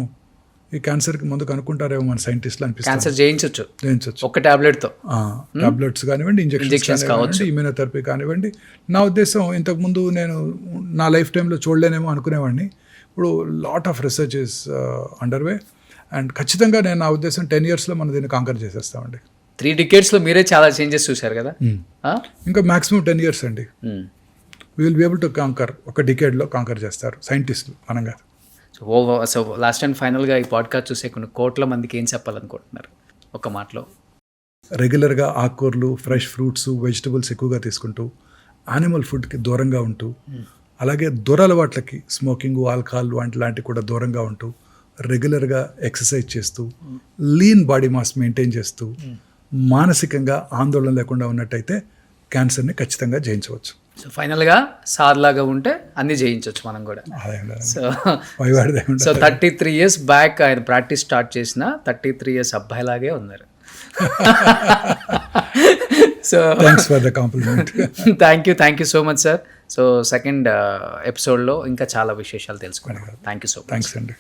ఈ క్యాన్సర్కి ముందు కనుక్కుంటారేమో మన సైంటిస్టులు అనిపిస్తుంది. క్యాన్సర్ జయించవచ్చు ఒక టాబ్లెట్తో. టాబ్లెట్స్ కానివ్వండి, ఇంజెక్షన్స్ కానివ్వండి, ఇమ్యూనోథెరపీ కానివ్వండి. నా ఉద్దేశం ఇంతకుముందు నేను నా లైఫ్ టైంలో చూడలేనేమో అనుకునేవాడిని. ఇప్పుడు lot of research is underway and ఖచ్చితంగా నేను నా ఉద్దేశం 10 yearsలో మనం దీన్ని కాంకర్ చేసేస్తామండి. 3 decadesలో మీరే చాలా చేంజెస్ చూశారు కదా. ఇంకా మాక్సిమం 10 years అండి. We will be able to conquer. ఒక డికేడ్లో కాంకర్ చేస్తారు సైంటిస్టులు, మనం కాదు. సో లాస్ట్ అండ్ ఫైనల్గా ఈ పాడ్కాస్ట్ చూసే కొన్ని కోట్ల మందికి ఏం చెప్పాలనుకుంటున్నారు ఒక మాటలో? రెగ్యులర్గా ఆకుకూరలు, ఫ్రెష్ ఫ్రూట్స్, వెజిటబుల్స్ ఎక్కువగా తీసుకుంటూ, యానిమల్ ఫుడ్కి దూరంగా ఉంటూ, అలాగే దురలవాట్లకి స్మోకింగ్, ఆల్కహాల్ లాంటివి కూడా దూరంగా ఉంటూ, రెగ్యులర్గా ఎక్సర్సైజ్ చేస్తూ, లీన్ బాడీ మాస్ మెయింటైన్ చేస్తూ, మానసికంగా ఆందోళన లేకుండా ఉన్నట్టయితే క్యాన్సర్ని ఖచ్చితంగా జయించవచ్చు. సో ఫైనల్గా సార్లాగా ఉంటే అన్ని జయించవచ్చు మనం కూడా. సో 33 years బ్యాక్ ఆయన ప్రాక్టీస్ స్టార్ట్ చేసిన 33 years అబ్బాయిలాగే ఉన్నారు. So thanks for the complement. Thank you so much sir. So second ఎపిసోడ్లో ఇంకా చాలా విశేషాలు తెలుసుకున్నాం. Thank you so much. Thanks అండి.